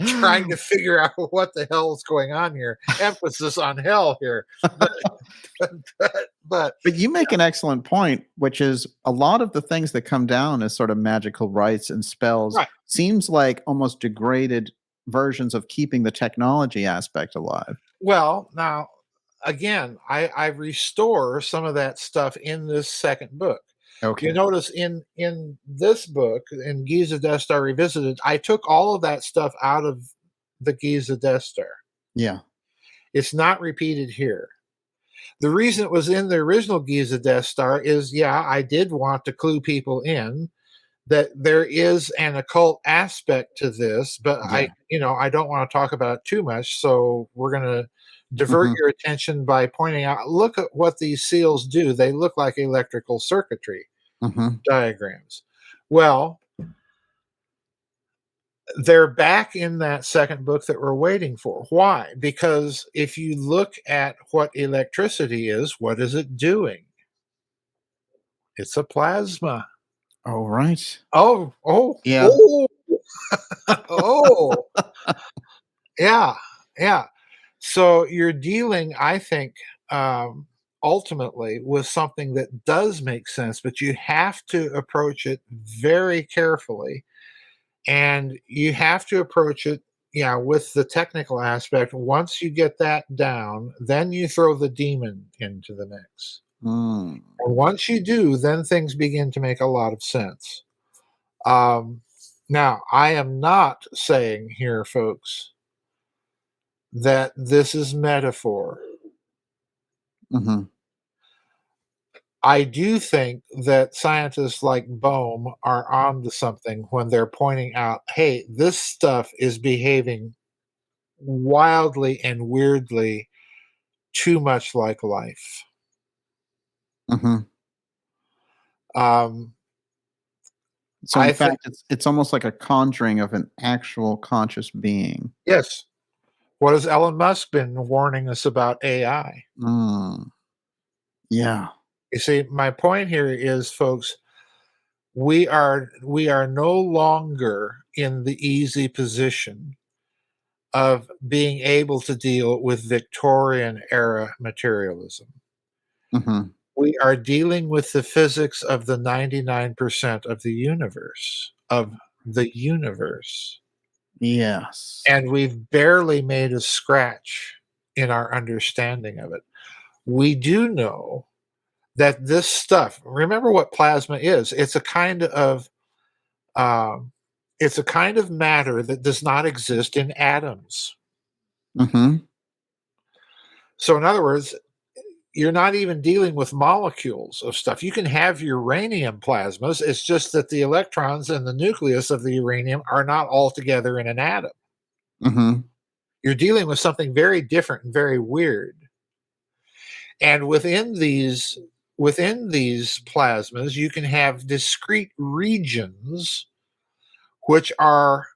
trying to figure out what the hell is going on here. Emphasis on hell here. But But you make an excellent point, which is a lot of the things that come down as sort of magical rites and spells right. seems like almost degraded versions of keeping the technology aspect alive. Well, now, again, I restore some of that stuff in this second book. Okay. You notice in this book, in Giza Death Star Revisited, I took all of that stuff out of the Giza Death Star. Yeah. It's not repeated here. The reason it was in the original Giza Death Star is, yeah, I did want to clue people in that there is an occult aspect to this, but Yeah. I don't want to talk about it too much, so we're going to divert your attention by pointing out, look at what these seals do. They look like electrical circuitry diagrams. Well, they're back in that second book that we're waiting for. Why? Because if you look at what electricity is, what is it doing? It's a plasma. Oh, right. Oh, Yeah. oh, yeah, yeah. So you're dealing, I think, ultimately with something that does make sense, but you have to approach it very carefully. And you have to approach it, yeah, with the technical aspect. Once you get that down, then you throw the demon into the mix. Mm. And once you do, then things begin to make a lot of sense. Now, I am not saying here, folks, that this is metaphor. I do think that scientists like Bohm are onto something when they're pointing out, hey, this stuff is behaving wildly and weirdly too much like life. Um, So I in think, fact, it's almost like a conjuring of an actual conscious being. yes. What has Elon Musk been warning us about AI? Yeah. You see, my point here is, folks, we are no longer in the easy position of being able to deal with Victorian era materialism. We are dealing with the physics of the 99% of the universe, Yes. And we've barely made a scratch in our understanding of it. We do know that this stuff, remember what plasma is. It's a kind of matter that does not exist in atoms. So in other words, you're not even dealing with molecules of stuff. You can have uranium plasmas. It's just that the electrons and the nucleus of the uranium are not all together in an atom. You're dealing with something very different and very weird. And within these plasmas, you can have discrete regions which are,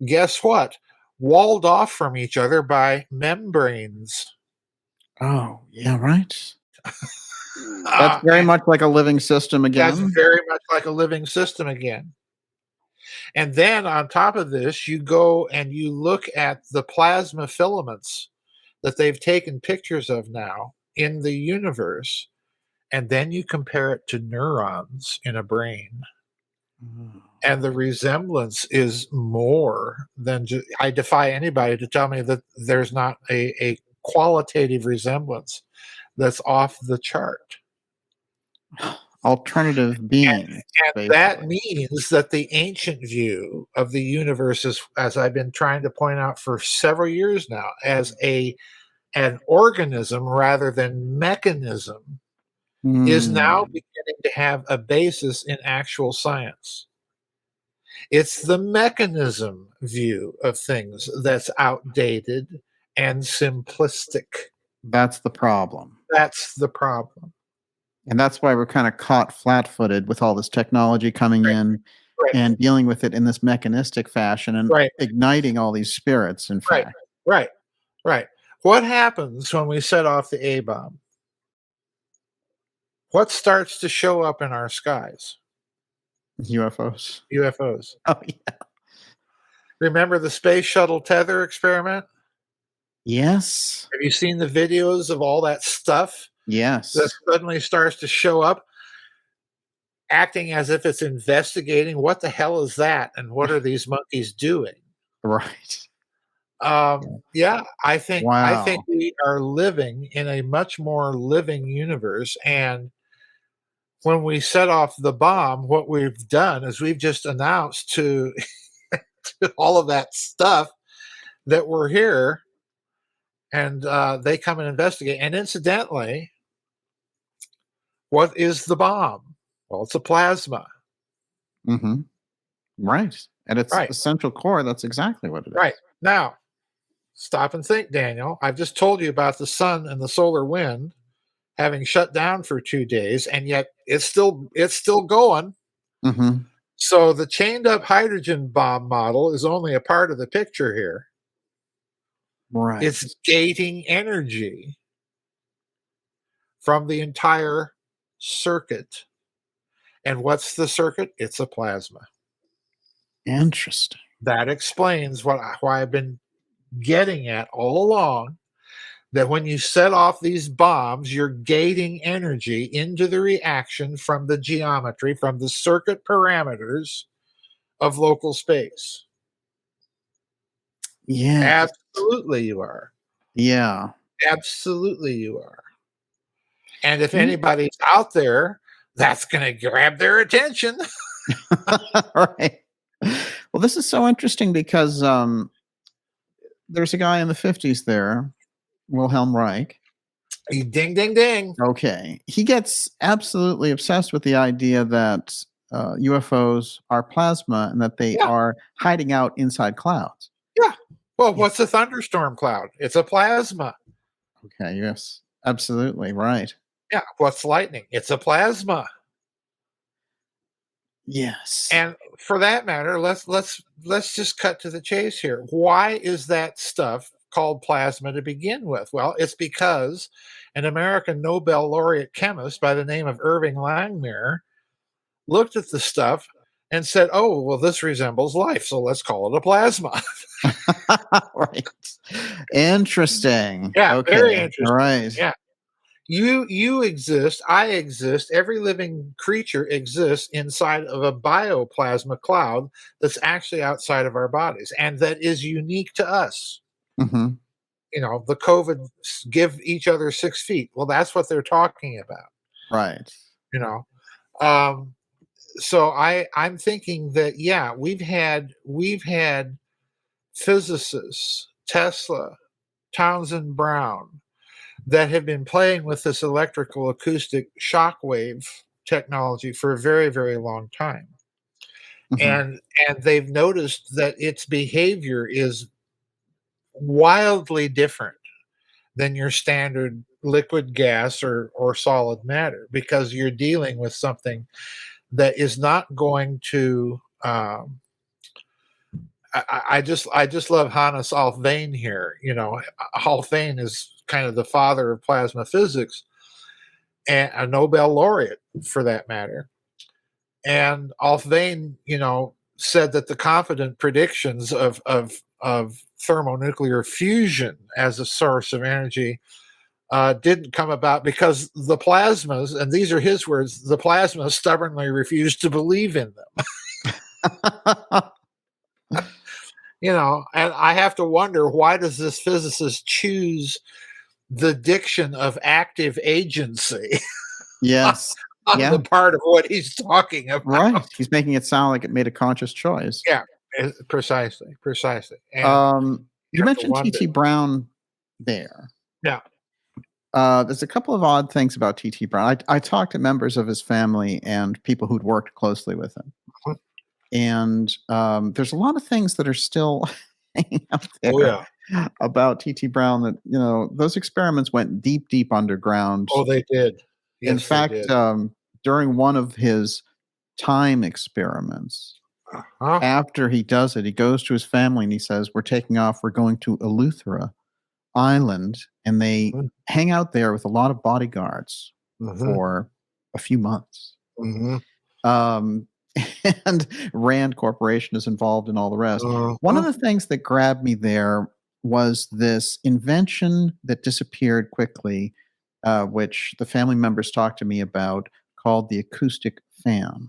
guess what? Walled off from each other by membranes. Oh, yeah, right. That's Uh, very much like a living system that's again. very much like a living system again. And then on top of this, you go and you look at the plasma filaments that they've taken pictures of now in the universe, and then you compare it to neurons in a brain. Oh. And the resemblance is more than I defy anybody to tell me that there's not a qualitative resemblance that's off the chart. Alternative beings, And that basically. means that the ancient view of the universe is, as I've been trying to point out for several years now, as an organism rather than mechanism, is now Hmm. beginning to have a basis in actual science. It's the mechanism view of things that's outdated and simplistic. That's the problem. That's the problem. And that's why we're kinda caught flat-footed with all this technology coming Right, in right, and dealing with it in this mechanistic fashion and right, igniting all these spirits, in right, fact. right, right. What happens when we set off the A bomb? What starts to show up in our skies? UFOs. UFOs. Oh, yeah. Remember the space shuttle tether experiment? Yes. Have you seen the videos of all that stuff that Yes. suddenly starts to show up, acting as if it's investigating what the hell is that and what are these monkeys doing? Right. Yeah. Yeah, I think Wow. we are living in a much more living universe, and when we set off the bomb, what we've done is we've just announced to to all of that stuff that we're here, and they come and investigate. And incidentally, what is the bomb? Well, it's a plasma. Mhm. Right. At its Right, essential core, that's exactly what it right. is. Now, stop and think, Daniel. I've just told you about the sun and the solar wind having shut down for 2 days, and yet it's still going. Mhm. So the chained up hydrogen bomb model is only a part of the picture here. It's Right. gating energy from the entire circuit. And what's the circuit? It's a plasma. Interesting. That explains why I've been getting at all along, that when you set off these bombs, you're gating energy into the reaction from the geometry, from the circuit parameters of local space. Yes. Absolutely, you are. Yeah. Absolutely, you are. And if Mm. anybody's out there, that's going to grab their attention. Right. Well, this is so interesting because, there's a guy in the '50s there, Wilhelm Reich. Ding, ding, ding. Okay. He gets absolutely obsessed with the idea that, UFOs are plasma and that they Yeah, are hiding out inside clouds. yeah. Well, Yeah. what's a thunderstorm cloud? It's a plasma. Okay, yes. Absolutely, right. Yeah. What's lightning? It's a plasma. Yes. And for that matter, let's just cut to the chase here. Why is that stuff called plasma to begin with? Well, it's because an American Nobel laureate chemist by the name of Irving Langmuir looked at the stuff and said, "Oh, well, this resembles life, so let's call it a plasma." Right. Interesting. Yeah, Okay. very All interesting. right. Yeah. You exist, I exist, every living creature exists inside of a bioplasma cloud that's actually outside of our bodies and that is unique to us. Mhm. The COVID give each other 6 feet. Well, that's what they're talking about, Right. you know. Um, so I'm thinking that yeah, we've had physicists, Tesla, Townsend Brown, that have been playing with this electrical acoustic shockwave technology for a very, very long time. Mhm. And and they've noticed that its behavior is wildly different than your standard liquid gas or solid matter, because you're dealing with something that is not going to I just love Hannes Alfvén here. Alfvén is kind of the father of plasma physics and a Nobel laureate for that matter. And Alfvén, said that the confident predictions of thermonuclear fusion as a source of energy didn't come about because the plasmas, and these are his words, the plasmas stubbornly refused to believe in them. And I have to wonder, why does this physicist choose the diction of active agency Yes. on Yeah. the part of what he's talking Right. about? He's making it sound like it made a conscious choice. Yeah, precisely, precisely. And you You have to mentioned wonder. T.T. Brown there. Yeah. There's a couple of odd things about T.T. Brown. I talked to members of his family and people who'd worked closely with him. And there's a lot of things that are still hanging out Oh there yeah. about T.T. Brown that, those experiments went deep, deep underground. Oh, they did. In Yes, they fact, did. during one of his time experiments, Huh? after he does it, he goes to his family and he says, "We're taking off. We're going to Eleuthera Island." And they hang out there with a lot of bodyguards Mm-hmm. for a few months. Mm-hmm. Um, and Rand Corporation is involved in all the rest. One of Uh-huh. the things that grabbed me there was this invention that disappeared quickly, which the family members talked to me about, called the acoustic fan.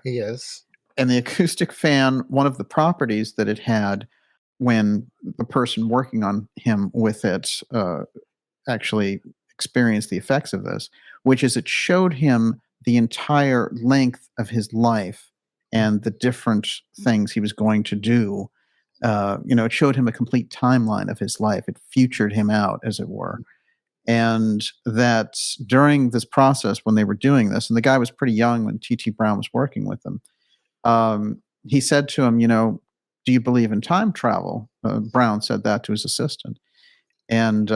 Yes. And the acoustic fan, one of the properties that it had when the person working on him with it actually experienced the effects of this, which is it showed him the entire length of his life and the different things he was going to do. It showed him a complete timeline of his life. It futured him out, as it were. And that during this process, when they were doing this, and the guy was pretty young when T.T. Brown was working with them, he said to him, "Do you believe in time travel?" Brown said that to his assistant. And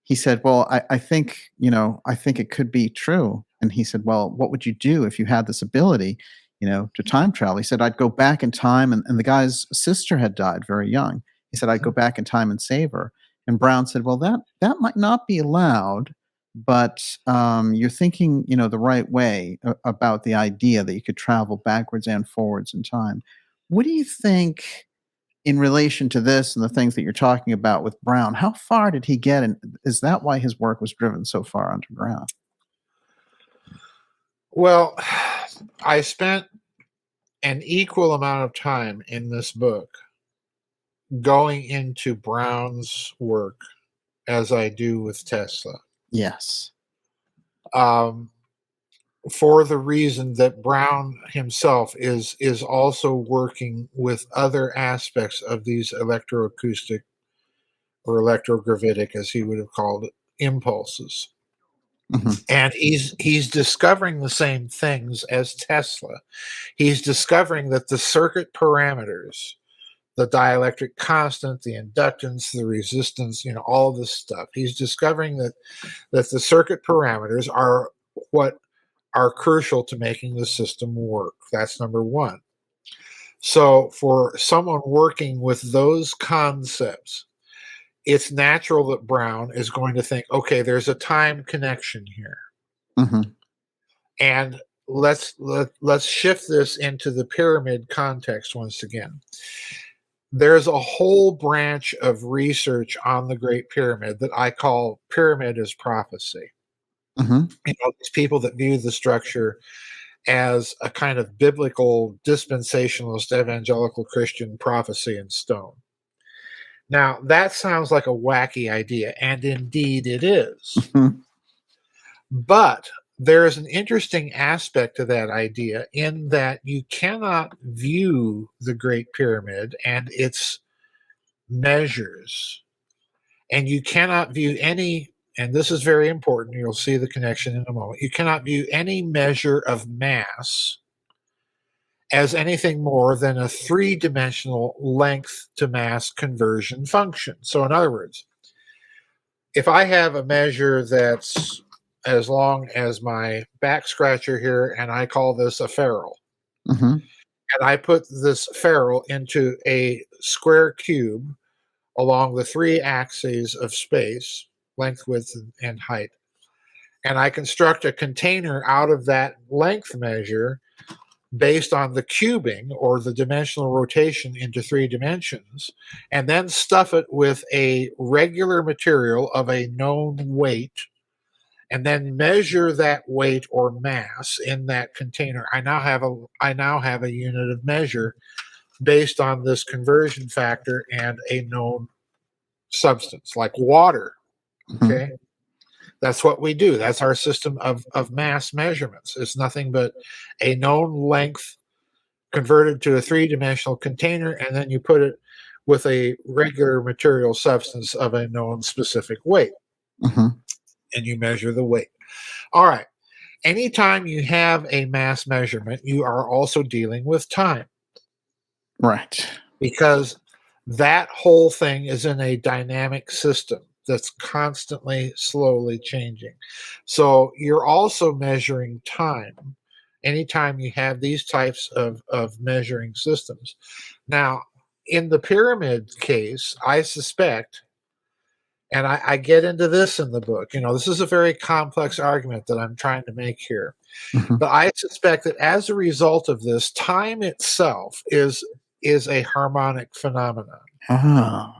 he said, "Well, I think, I think it could be true." And he said, "Well, what would you do if you had this ability, to time travel?" He said, "I'd go back in time." And the guy's sister had died very young. He said, "I'd go back in time and save her." And Brown said, "Well, that might not be allowed, but you're thinking, the right way about the idea that you could travel backwards and forwards in time." What do you think in relation to this and the things that you're talking about with Brown? How far did he get, and is that why his work was driven so far underground? Well, I spent an equal amount of time in this book going into Brown's work as I do with Tesla. Yes. Um, for the reason that Brown himself is also working with other aspects of these electroacoustic or electrogravitic, as he would have called it, impulses. Mhm. And he's discovering the same things as Tesla. He's discovering that the circuit parameters, the dielectric constant, the inductance, the resistance, all this stuff. He's discovering that the circuit parameters are what are crucial to making the system work. That's number one. So for someone working with those concepts, it's natural that Brown is going to think, okay, there's a time connection here. Mhm. And let's shift this into the pyramid context once again. There's a whole branch of research on the Great Pyramid that I call pyramid as prophecy. Mhm. These people that view the structure as a kind of biblical dispensationalist evangelical Christian prophecy in stone. Now, that sounds like a wacky idea, and indeed it is. Mhm. But there is an interesting aspect to that idea in that you cannot view the Great Pyramid and its measures, and you cannot view any, and this is very important, you'll see the connection in a moment. You cannot view any measure of mass as anything more than a three-dimensional length to mass conversion function. So in other words, if I have a measure that's as long as my back scratcher here, and I call this a ferrule, Mm-hmm. and I put this ferrule into a square cube along the three axes of space, length, width, and height, and I construct a container out of that length measure based on the cubing or the dimensional rotation into three dimensions, and then stuff it with a regular material of a known weight, and then measure that weight or mass in that container. I now have a unit of measure based on this conversion factor and a known substance like water. Mm-hmm. Okay. That's what we do. That's our system of mass measurements. It's nothing but a known length converted to a three-dimensional container, and then you put it with a regular material substance of a known specific weight, Mm-hmm. and you measure the weight. All right. Anytime you have a mass measurement, you are also dealing with time, Right. because that whole thing is in a dynamic system that's constantly slowly changing. So you're also measuring time anytime you have these types of measuring systems. Now, in the pyramid case, I suspect, and I get into this in the book, this is a very complex argument that I'm trying to make here. Mm-hmm. But I suspect that as a result of this, time itself is a harmonic phenomenon. Ah.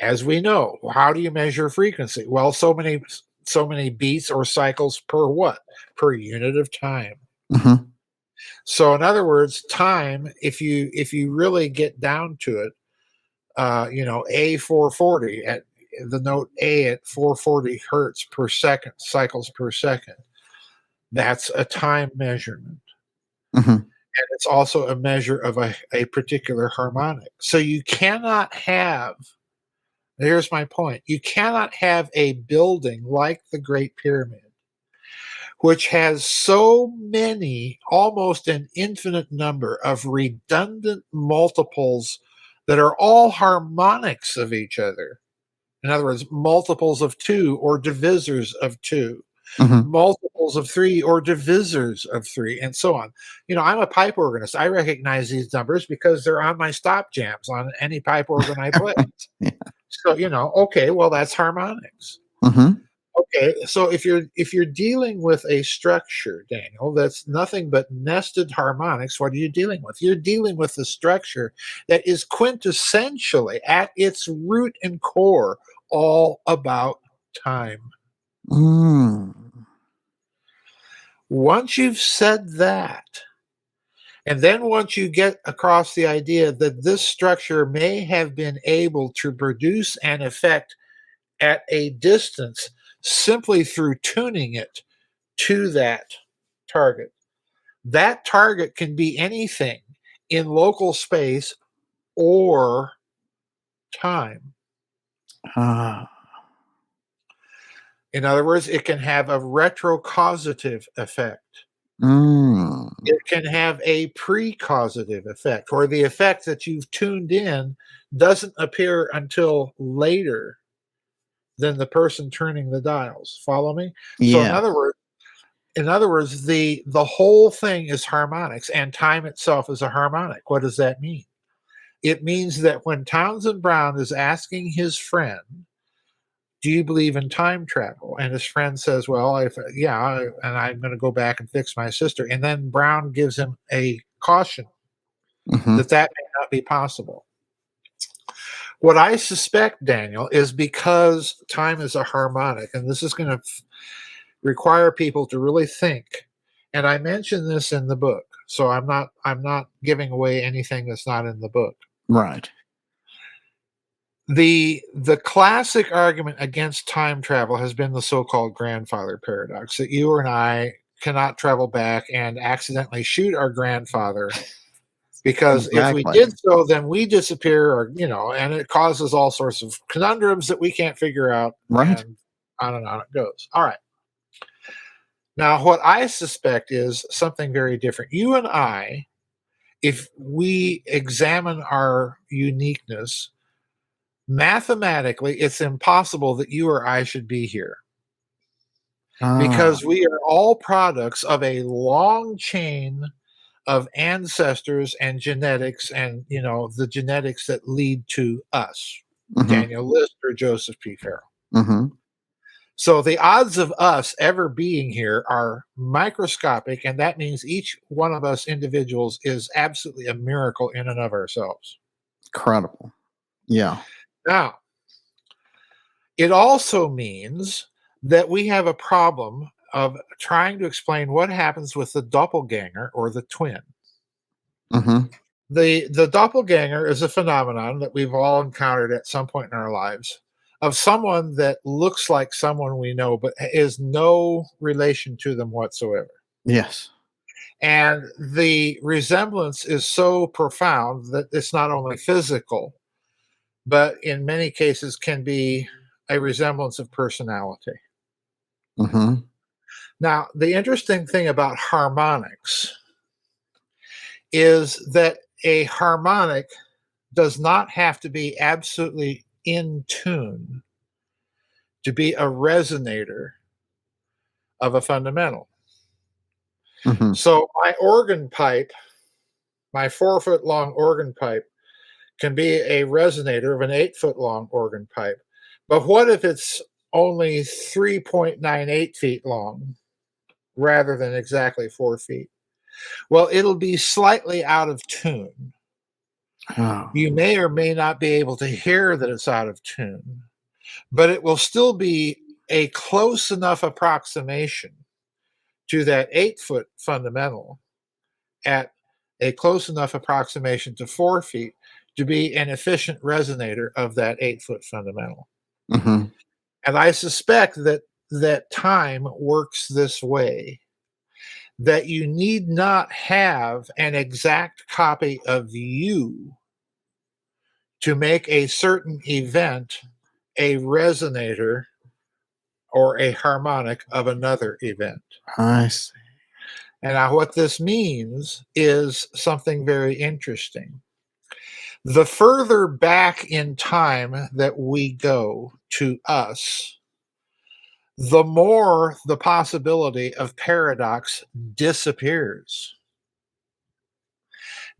As we know, how do you measure frequency? Well, so many beats or cycles per what? Per unit of time. Mm-hmm. So in other words, time, if you really get down to it, A 440 at the note A at 440 hertz per second, cycles per second, that's a time measurement. Mm-hmm. And it's also a measure of a particular harmonic. So you cannot have, here's my point, you cannot have a building like the Great Pyramid, which has so many, almost an infinite number of redundant multiples that are all harmonics of each other. In other words, multiples of 2 or divisors of 2, Mm-hmm. multiples of 3 or divisors of 3, and so on. I'm a pipe organist. I recognize these numbers because they're on my stop jams on any pipe organ I play. Yeah. So, okay, well, that's harmonics. Mm-hmm. Okay, so if you're dealing with a structure, Daniel, that's nothing but nested harmonics, what are you dealing with? You're dealing with a structure that is quintessentially, at its root and core, all about time. Mm. Once you've said that, and then once you get across the idea that this structure may have been able to produce an effect at a distance simply through tuning it to that target. That target can be anything in local space or time. Ah. In other words, it can have a retrocausative effect. Mm. It can have a precausative effect, or the effect that you've tuned in doesn't appear until later than the person turning the dials. Follow me? So Yeah. in other words, the whole thing is harmonics, and time itself is a harmonic. What does that mean? It means that when Townsend Brown is asking his friend, "Do you believe in time travel?" and his friend says, "Well, yeah, and I'm going to go back and fix my sister," and then Brown gives him a caution Mm-hmm. that may not be possible. What I suspect, Daniel, is because time is a harmonic, and this is going to require people to really think. And I mention this in the book, so I'm not giving away anything that's not in the book. Right. The classic argument against time travel has been the so-called grandfather paradox, that you and I cannot travel back and accidentally shoot our grandfather, because if we Exactly. did so, then we disappear, or and it causes all sorts of conundrums that we can't figure out, Right. and on it goes. All right. Now, what I suspect is something very different. You and I, if we examine our uniqueness, mathematically, it's impossible that you or I should be here Ah, because we are all products of a long chain of ancestors and genetics and, the genetics that lead to us, mhm, Daniel List or Joseph P. Farrell. mhm. So the odds of us ever being here are microscopic, and that means each one of us individuals is absolutely a miracle in and of ourselves. Incredible. Yeah. Now, it also means that we have a problem of trying to explain what happens with the doppelganger or the twin. Mhm. The doppelganger is a phenomenon that we've all encountered at some point in our lives of someone that looks like someone we know but is no relation to them whatsoever. Yes. And the resemblance is so profound that it's not only physical, but in many cases can be a resemblance of personality. Mhm. Now, the interesting thing about harmonics is that a harmonic does not have to be absolutely in tune to be a resonator of a fundamental. Mhm. So, my organ pipe, my 4 foot long organ pipe, can be a resonator of an 8 foot long organ pipe. But what if it's only 3.98 feet long rather than exactly 4 feet? Well, it'll be slightly out of tune. Oh. You may or may not be able to hear that it's out of tune, but it will still be a close enough approximation to that 8 foot fundamental at a close enough approximation to 4 feet to be an efficient resonator of that 8 foot fundamental. Mhm. And I suspect that time works this way, that you need not have an exact copy of you to make a certain event a resonator or a harmonic of another event. I see. And now, what this means is something very interesting. The further back in time that we go to us, the more the possibility of paradox disappears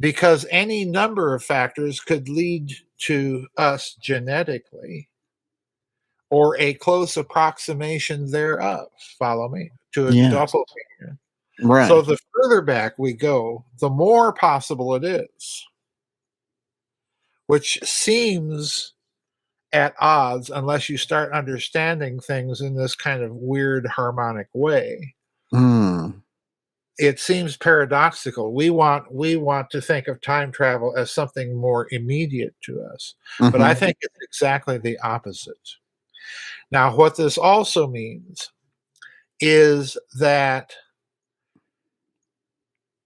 because any number of factors could lead to us genetically or a close approximation thereof. Follow me to a Yes. doppelganger. So Right. the further back we go, the more possible it is, which seems at odds unless you start understanding things in this kind of weird harmonic way. Mm. It seems paradoxical. We want to think of time travel as something more immediate to us, but I Mhm. think it's exactly the opposite. Now, what this also means is that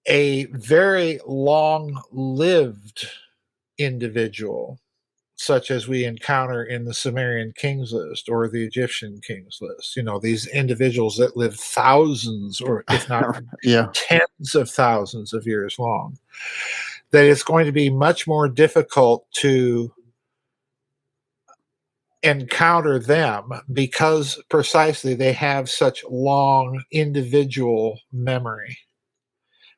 a very long-lived individual, such as we encounter in the Sumerian kings list or the Egyptian kings list, these individuals that live thousands or if not Yeah. tens of thousands of years long, that it's going to be much more difficult to encounter them because precisely they have such long individual memory.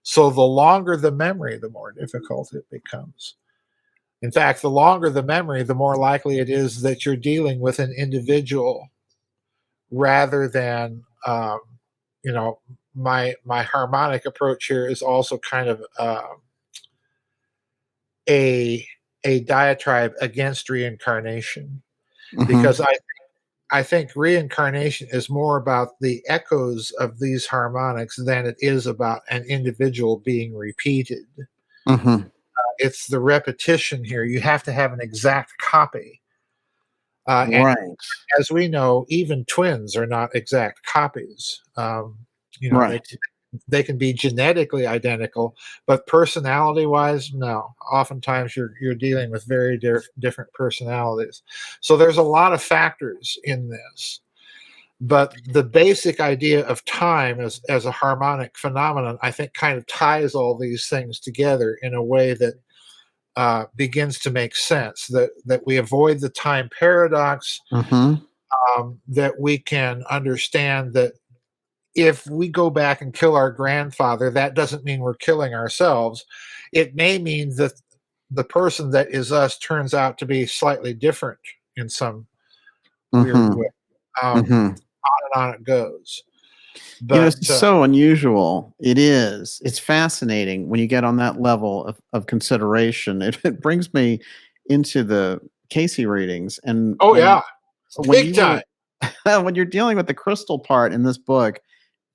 So the longer the memory, the more difficult it becomes. In fact, the longer the memory, the more likely it is that you're dealing with an individual rather than, you know, my harmonic approach here is also kind of a a diatribe against reincarnation Mhm. because I think reincarnation is more about the echoes of these harmonics than it is about an individual being repeated. Mhm. It's the repetition here. You have to have an exact copy. And Right. as we know, even twins are not exact copies. You know, they Right. they can be genetically identical, but personality-wise, no. Oftentimes, you're dealing with very different personalities. So there's a lot of factors in this. But the basic idea of time as a harmonic phenomenon, I think, kind of ties all these things together in a way that begins to make sense. That we avoid the time paradox. Mm-hmm. That we can understand that if we go back and kill our grandfather, that doesn't mean we're killing ourselves. It may mean that the person that is us turns out to be slightly different in some weird Mm-hmm. way. Mm-hmm. On it goes. It's But so unusual. It is. It's fascinating when you get on that level of consideration. It brings me into the Casey readings, and oh yeah, when big you time. were when you're dealing with the crystal part in this book,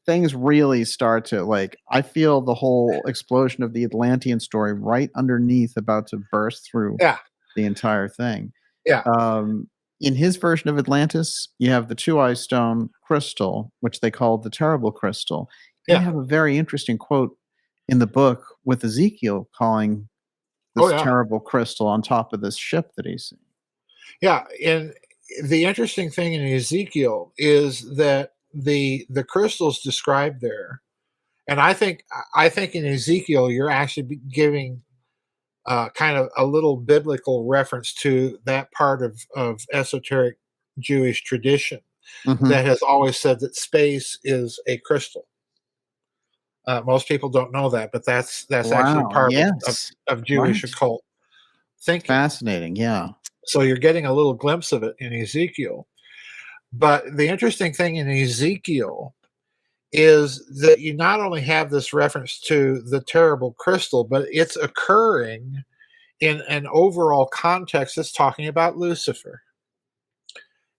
things really start to like. I feel the whole explosion of the Atlantean story right underneath, about to burst through Yeah, the entire thing. yeah, Um, in his version of Atlantis, you have the two eye stone crystal, which they call the terrible crystal. And yeah. you have a very interesting quote in the book with Ezekiel calling Oh this yeah, terrible crystal on top of this ship that he's seeing. yeah. And the interesting thing in Ezekiel is that the crystals described there, and I think in Ezekiel you're actually giving kind of a little biblical reference to that part of esoteric Jewish tradition Hmm. that has always said that space is a crystal. Most people don't know that, but that's actually Wow. part Yes. of Jewish Right. occult thinking. Fascinating. Yeah. So you're getting a little glimpse of it in Ezekiel. But the interesting thing in Ezekiel is that you not only have this reference to the terrible crystal, but it's occurring in an overall context that's talking about Lucifer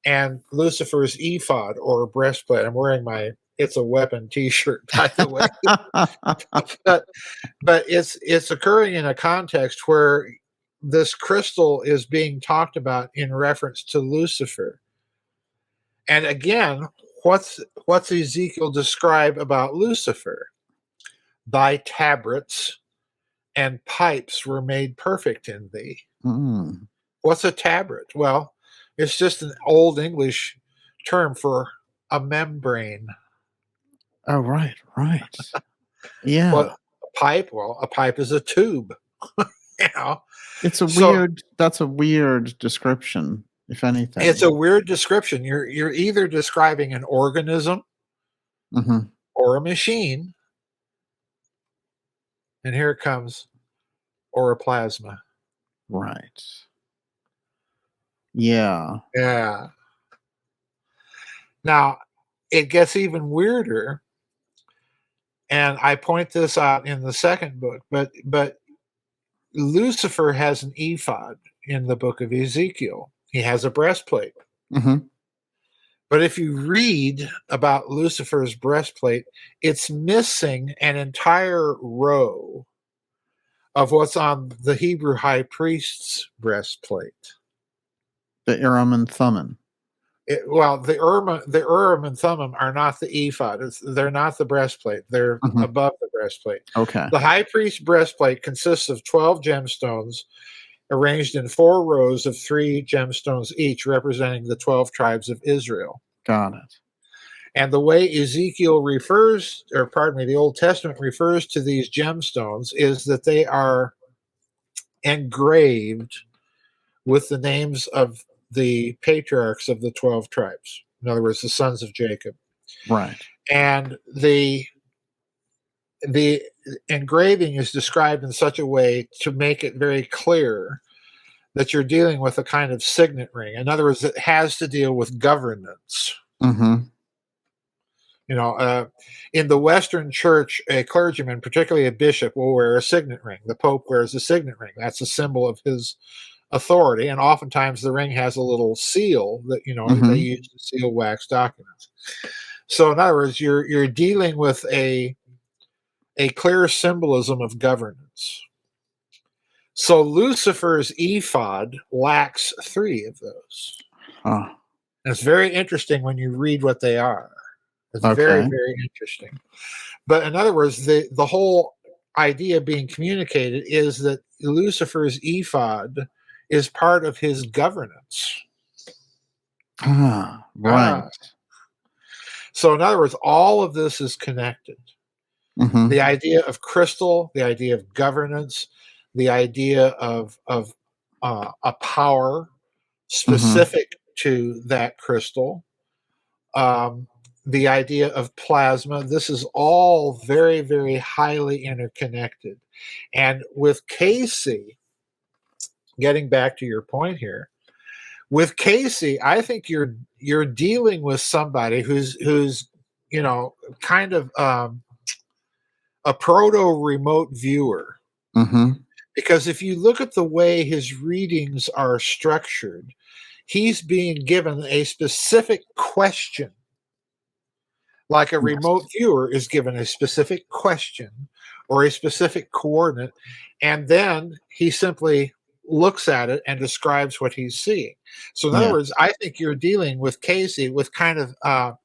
and Lucifer's ephod or breastplate. I'm wearing my "It's a Weapon" T-shirt, by the way, but it's occurring in a context where this crystal is being talked about in reference to Lucifer. And again, what's Ezekiel describe about Lucifer? Thy tabrets and pipes were made perfect in thee. Mm. What's a tabret? Well, it's just an old English term for a membrane. Oh, right. Right. Yeah. What a pipe? Well, a pipe is a tube. You know, It's a so weird, that's a weird description, if it's anything. a weird description. You're either describing an organism Hmm. or a machine, and here it comes, or a plasma. Right. Yeah. Yeah. Now it gets even weirder, and I point this out in the second book. But Lucifer has an ephod in the book of Ezekiel. He has a breastplate. Mhm. But if you read about Lucifer's breastplate, it's missing an entire row of what's on the Hebrew high priest's breastplate. The Urim and Thummim. Well, the Urim and Thummim are not the ephod. They're not the breastplate. They're Mhm. above the breastplate. Okay. The high priest's breastplate consists of 12 gemstones arranged in 4 rows of 3 gemstones each, representing the 12 tribes of Israel. Got it. And the way Ezekiel refers, or pardon me, the Old Testament refers to these gemstones is that they are engraved with the names of the patriarchs of the 12 tribes. In other words, the sons of Jacob. Right. And the engraving is described in such a way to make it very clear that you're dealing with a kind of signet ring. In other words, it has to deal with governance. Mhm. In the Western Church, a clergyman, particularly a bishop, will wear a signet ring. The Pope wears a signet ring. That's a symbol of his authority. And oftentimes the ring has a little seal that they Mhm. use to seal wax documents. So in other words, you're dealing with a clear symbolism of governance. So Lucifer's ephod lacks 3 of those. Huh. And it's very interesting when you read what they are. It's very, Okay. very interesting. But in other words, the whole idea being communicated is that Lucifer's ephod is part of his governance. Ah, Ah, right. So in other words, all of this is connected. Mhm. The idea of crystal, the idea of governance, the idea of a power Mhm. specific to that crystal, um, the idea of plasma. This is all very, very highly interconnected. And with Casey, getting back to your point here, with Casey, I think you're dealing with somebody who's kind of a proto remote viewer. Mhm. Because if you look at the way his readings are structured, he's being given a specific question, like a remote Yes. viewer is given a specific question or a specific coordinate, and then he simply looks at it and describes what he's seeing. So, in other words, Yes. I think you're dealing with Casey with kind of a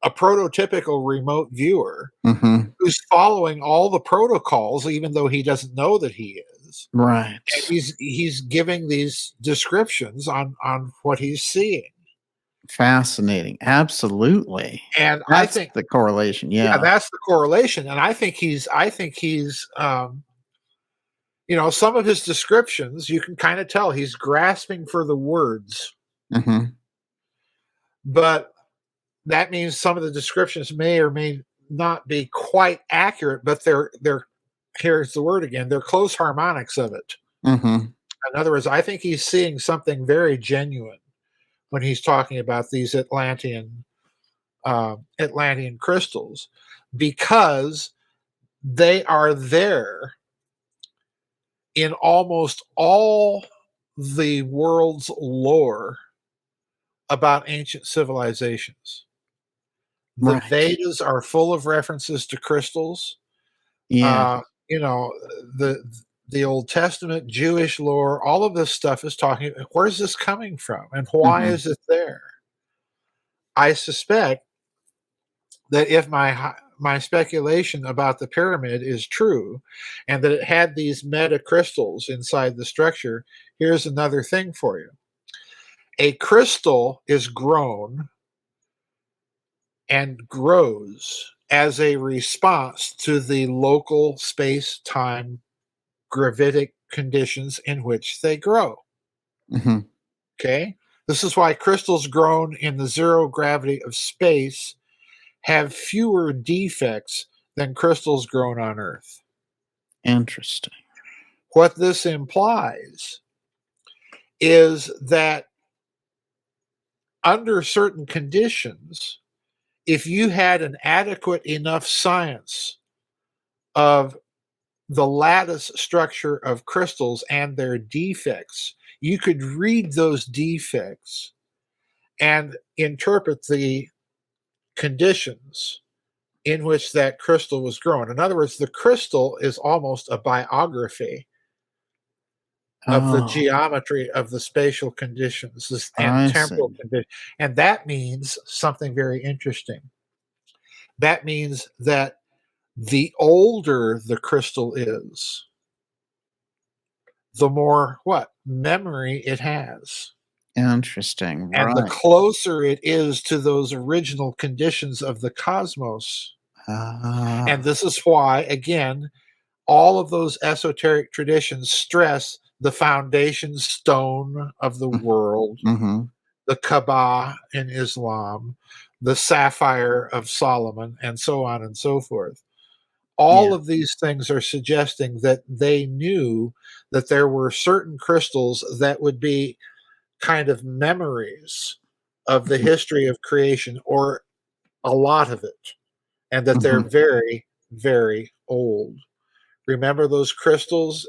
prototypical remote viewer Mhm. who's following all the protocols, even though he doesn't know that he is. And Right. he's giving these descriptions on what he's seeing. Fascinating. Absolutely. And I That's think, the correlation. yeah, Yeah. that's the correlation. And I think he's some of his descriptions, you can kind of tell he's grasping for the words, Mhm. but that means some of the descriptions may or may not be quite accurate, but they're here's the word again, they're close harmonics of it. Mhm. In other words, I think he's seeing something very genuine when he's talking about these Atlantean crystals, because they are there in almost all the world's lore about ancient civilizations. The Right. Vedas are full of references to crystals. Yeah. Uh, you know, the the Old Testament, Jewish lore, all of this stuff is talking. Where's this coming from, and why Mhm. is it there? I suspect that if my speculation about the pyramid is true, and that it had these metacrystals inside the structure, here's another thing for you. A crystal is grown and grows as a response to the local space-time gravitic conditions in which they grow. Mhm. Okay? This is why crystals grown in the zero gravity of space have fewer defects than crystals grown on Earth. Interesting. What this implies is that under certain conditions, if you had an adequate enough science of the lattice structure of crystals and their defects, you could read those defects and interpret the conditions in which that crystal was grown. In other words, the crystal is almost a biography of the Oh, geometry of the spatial conditions and I temporal see. conditions. And that means something very interesting. That means that the older the crystal is, the more what? Memory it has. Interesting. And the Right. closer it is to those original conditions of the cosmos. And Ah. this is why, again, all of those esoteric traditions stress the foundation stone of the world, Mhm. the Kaaba in Islam, the sapphire of Solomon, and so on and so forth. All Yeah. of these things are suggesting that they knew that there were certain crystals that would be kind of memories of the Mhm. history of creation, or a lot of it, and that they're Mhm. very, very old. Remember those crystals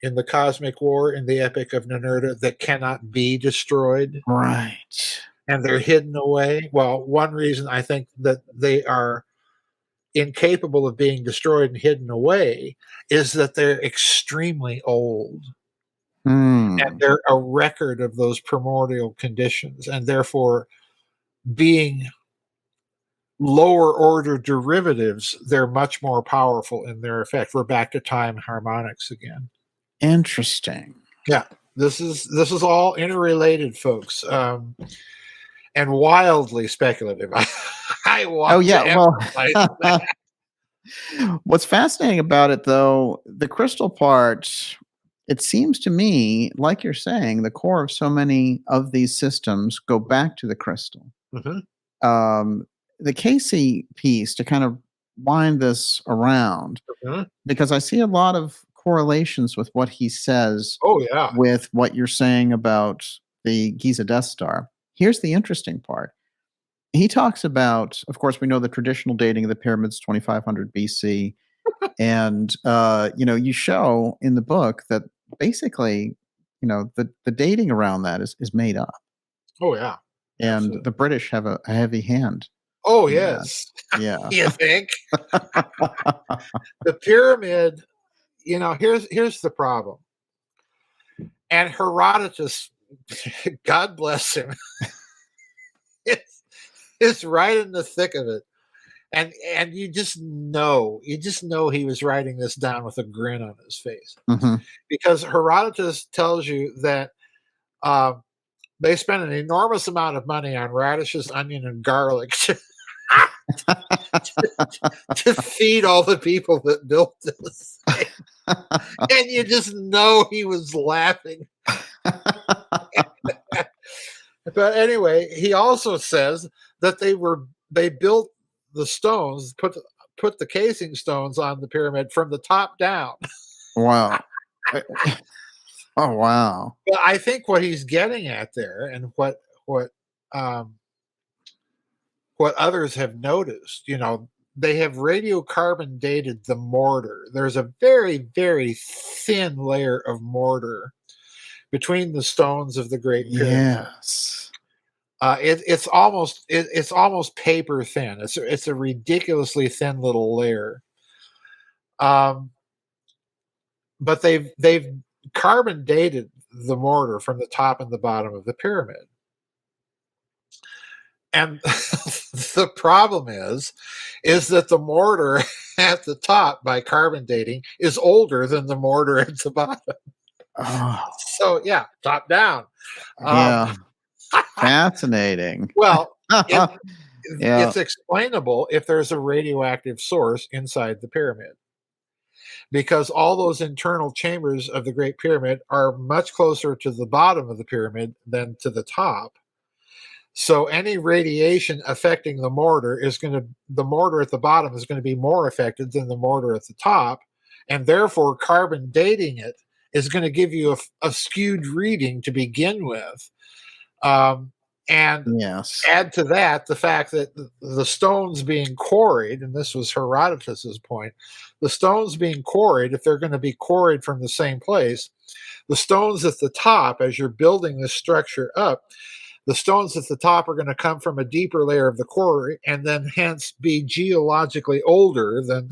in the cosmic war in the Epic of Ninurta that cannot be destroyed Right. and they're hidden away? Well, one reason I think that they are incapable of being destroyed and hidden away is that they're extremely old, and Hmm. they're a record of those primordial conditions, and therefore, being lower order derivatives, they're much more powerful in their effect. We're back to time harmonics again. Interesting. Yeah, this is all interrelated, folks, and wildly speculative. I Oh, want yeah, to well, emphasize that. what's fascinating about it, though, the crystal part, it seems to me, like you're saying, the core of so many of these systems go back to the crystal. Mhm, Um, the Casey piece, to kind of wind this around, mhm. because I see a lot of correlations with what he says Oh, yeah. with what you're saying about the Giza Death Star. Here's the interesting part. He talks about, of course, we know the traditional dating of the pyramids, 2500 BC, and you show in the book that basically, the dating around that is made up, Oh, yeah. and Absolutely. the British have a heavy hand Oh, in that. yes. Yeah. You think? The pyramid, here's the problem, and Herodotus, God bless him, is is right in the thick of it, and you just know he was writing this down with a grin on his face, Mhm. because Herodotus tells you that, um, they spent an enormous amount of money on radishes, onion, and garlic to feed all the people that built this thing, and you just know he was laughing. But anyway, he also says that they built the stones, put the casing stones on the pyramid from the top down. Wow. Oh, wow. But I think what he's getting at there, and what um, what others have noticed, they have radiocarbon dated the mortar. There's a very, very thin layer of mortar between the stones of the Great Pyramid. Yes. It's almost paper thin. It's a ridiculously thin little layer. Um, but they've carbon dated the mortar from the top and the bottom of the pyramid. And the problem is that the mortar at the top by carbon dating is older than the mortar at the bottom. Oh, So yeah, top down. Um, yeah. Fascinating. well, it Yeah. it's explainable if there's a radioactive source inside the pyramid, because all those internal chambers of the Great Pyramid are much closer to the bottom of the pyramid than to the top. So any radiation affecting the mortar at the bottom is going to be more affected than the mortar at the top, and therefore carbon dating it is going to give you a skewed reading to begin with. Um, and Yes. add to that the fact that the stones being quarried, and this was Herodotus's point, the stones being quarried, if they're going to be quarried from the same place, the stones at the top, as you're building this structure up, the stones at the top are going to come from a deeper layer of the quarry and then hence be geologically older than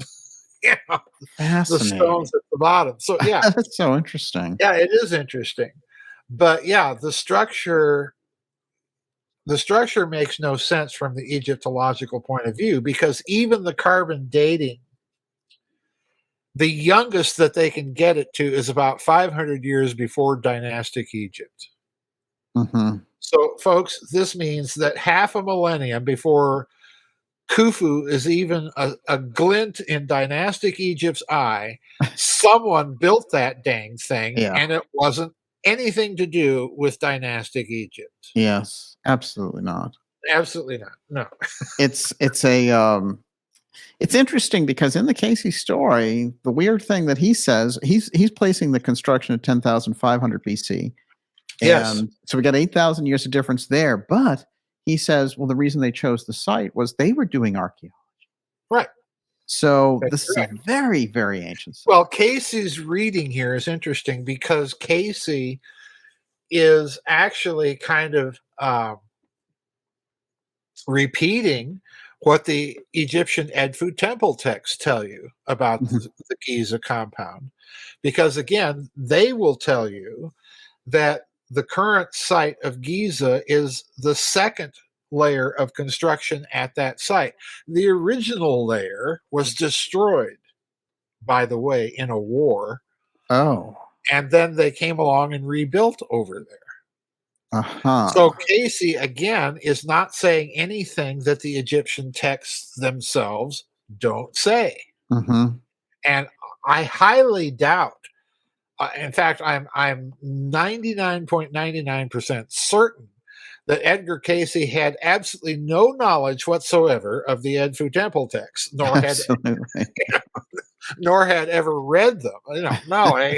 you know, the stones Fascinating. at the bottom. So yeah, That's so interesting. yeah, it is interesting. But yeah, the structure makes no sense from the Egyptological point of view, because even the carbon dating, the youngest that they can get it to is about 500 years before dynastic Egypt. Mhm. So, folks, this means that half a millennium before Khufu is even a glint in dynastic Egypt's eye, someone built that dang thing, Yeah. and it wasn't anything to do with dynastic Egypt. Yes. Absolutely not. Absolutely not. No. It's interesting because in the Casey story, the weird thing that he says, he's placing the construction at 10,500 BC. Yes. And so we got 8,000 years of difference there. But he says, well, the reason they chose the site was they were doing archaeology. Right. So That's this is a correct. very, very ancient site. Well, Casey's reading here is interesting because Casey is actually kind of repeating what the Egyptian Edfu temple texts tell you about Mhm. the Giza compound. Because again, they will tell you that the current site of Giza is the second layer of construction at that site. The original layer was destroyed, by the way, in a war, Oh, and then they came along and rebuilt over there. Uh-huh. So Casey, again, is not saying anything that the Egyptian texts themselves don't say. Mhm. And I highly doubt, in fact, I'm 99.99% certain that Edgar Casey had absolutely no knowledge whatsoever of the Edfu Temple texts, Absolutely. nor had ever read them. No,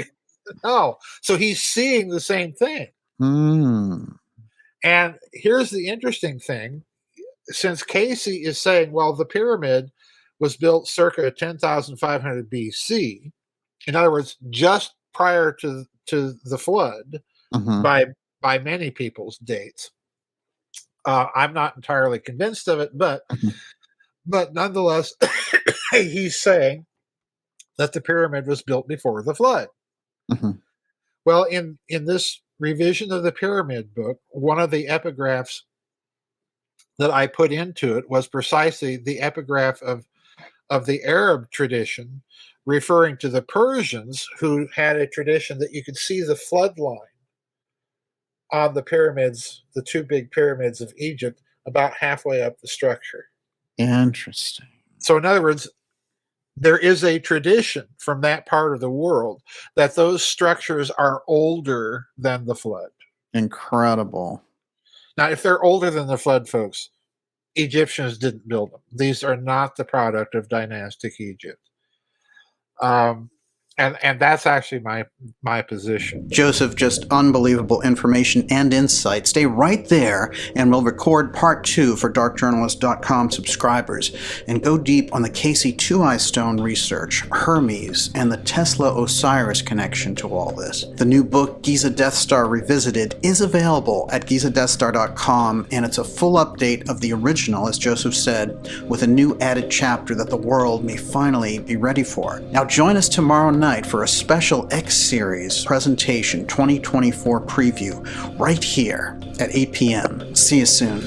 no. So he's seeing the same thing. Mm. And here's the interesting thing: since Casey is saying, well, the pyramid was built circa 10,500 BC, in other words, just prior to the flood, Mhm. by many people's dates. I'm not entirely convinced of it, Mhm. but nonetheless, he's saying that the pyramid was built before the flood. Mhm. Well, in this revision of the pyramid book, one of the epigraphs that I put into it was precisely the epigraph of the Arab tradition, referring to the Persians, who had a tradition that you could see the flood line on the pyramids, the two big pyramids of Egypt, about halfway up the structure. Interesting. So, in other words, there is a tradition from that part of the world that those structures are older than the flood. Incredible. Now, if they're older than the flood, folks, Egyptians didn't build them. These are not the product of dynastic Egypt. Um, and that's actually my position. Joseph, just unbelievable information and insight. Stay right there, and we'll record part 2 for darkjournalist.com subscribers and go deep on the Casey Two-Eye Stone research, Hermes, and the Tesla-Osiris connection to all this. The new book, Giza Death Star Revisited, is available at gizadeathstar.com, and it's a full update of the original, as Joseph said, with a new added chapter that the world may finally be ready for. Now join us tomorrow night for a special X-Series presentation 2024 preview right here at 8 p.m. See you soon.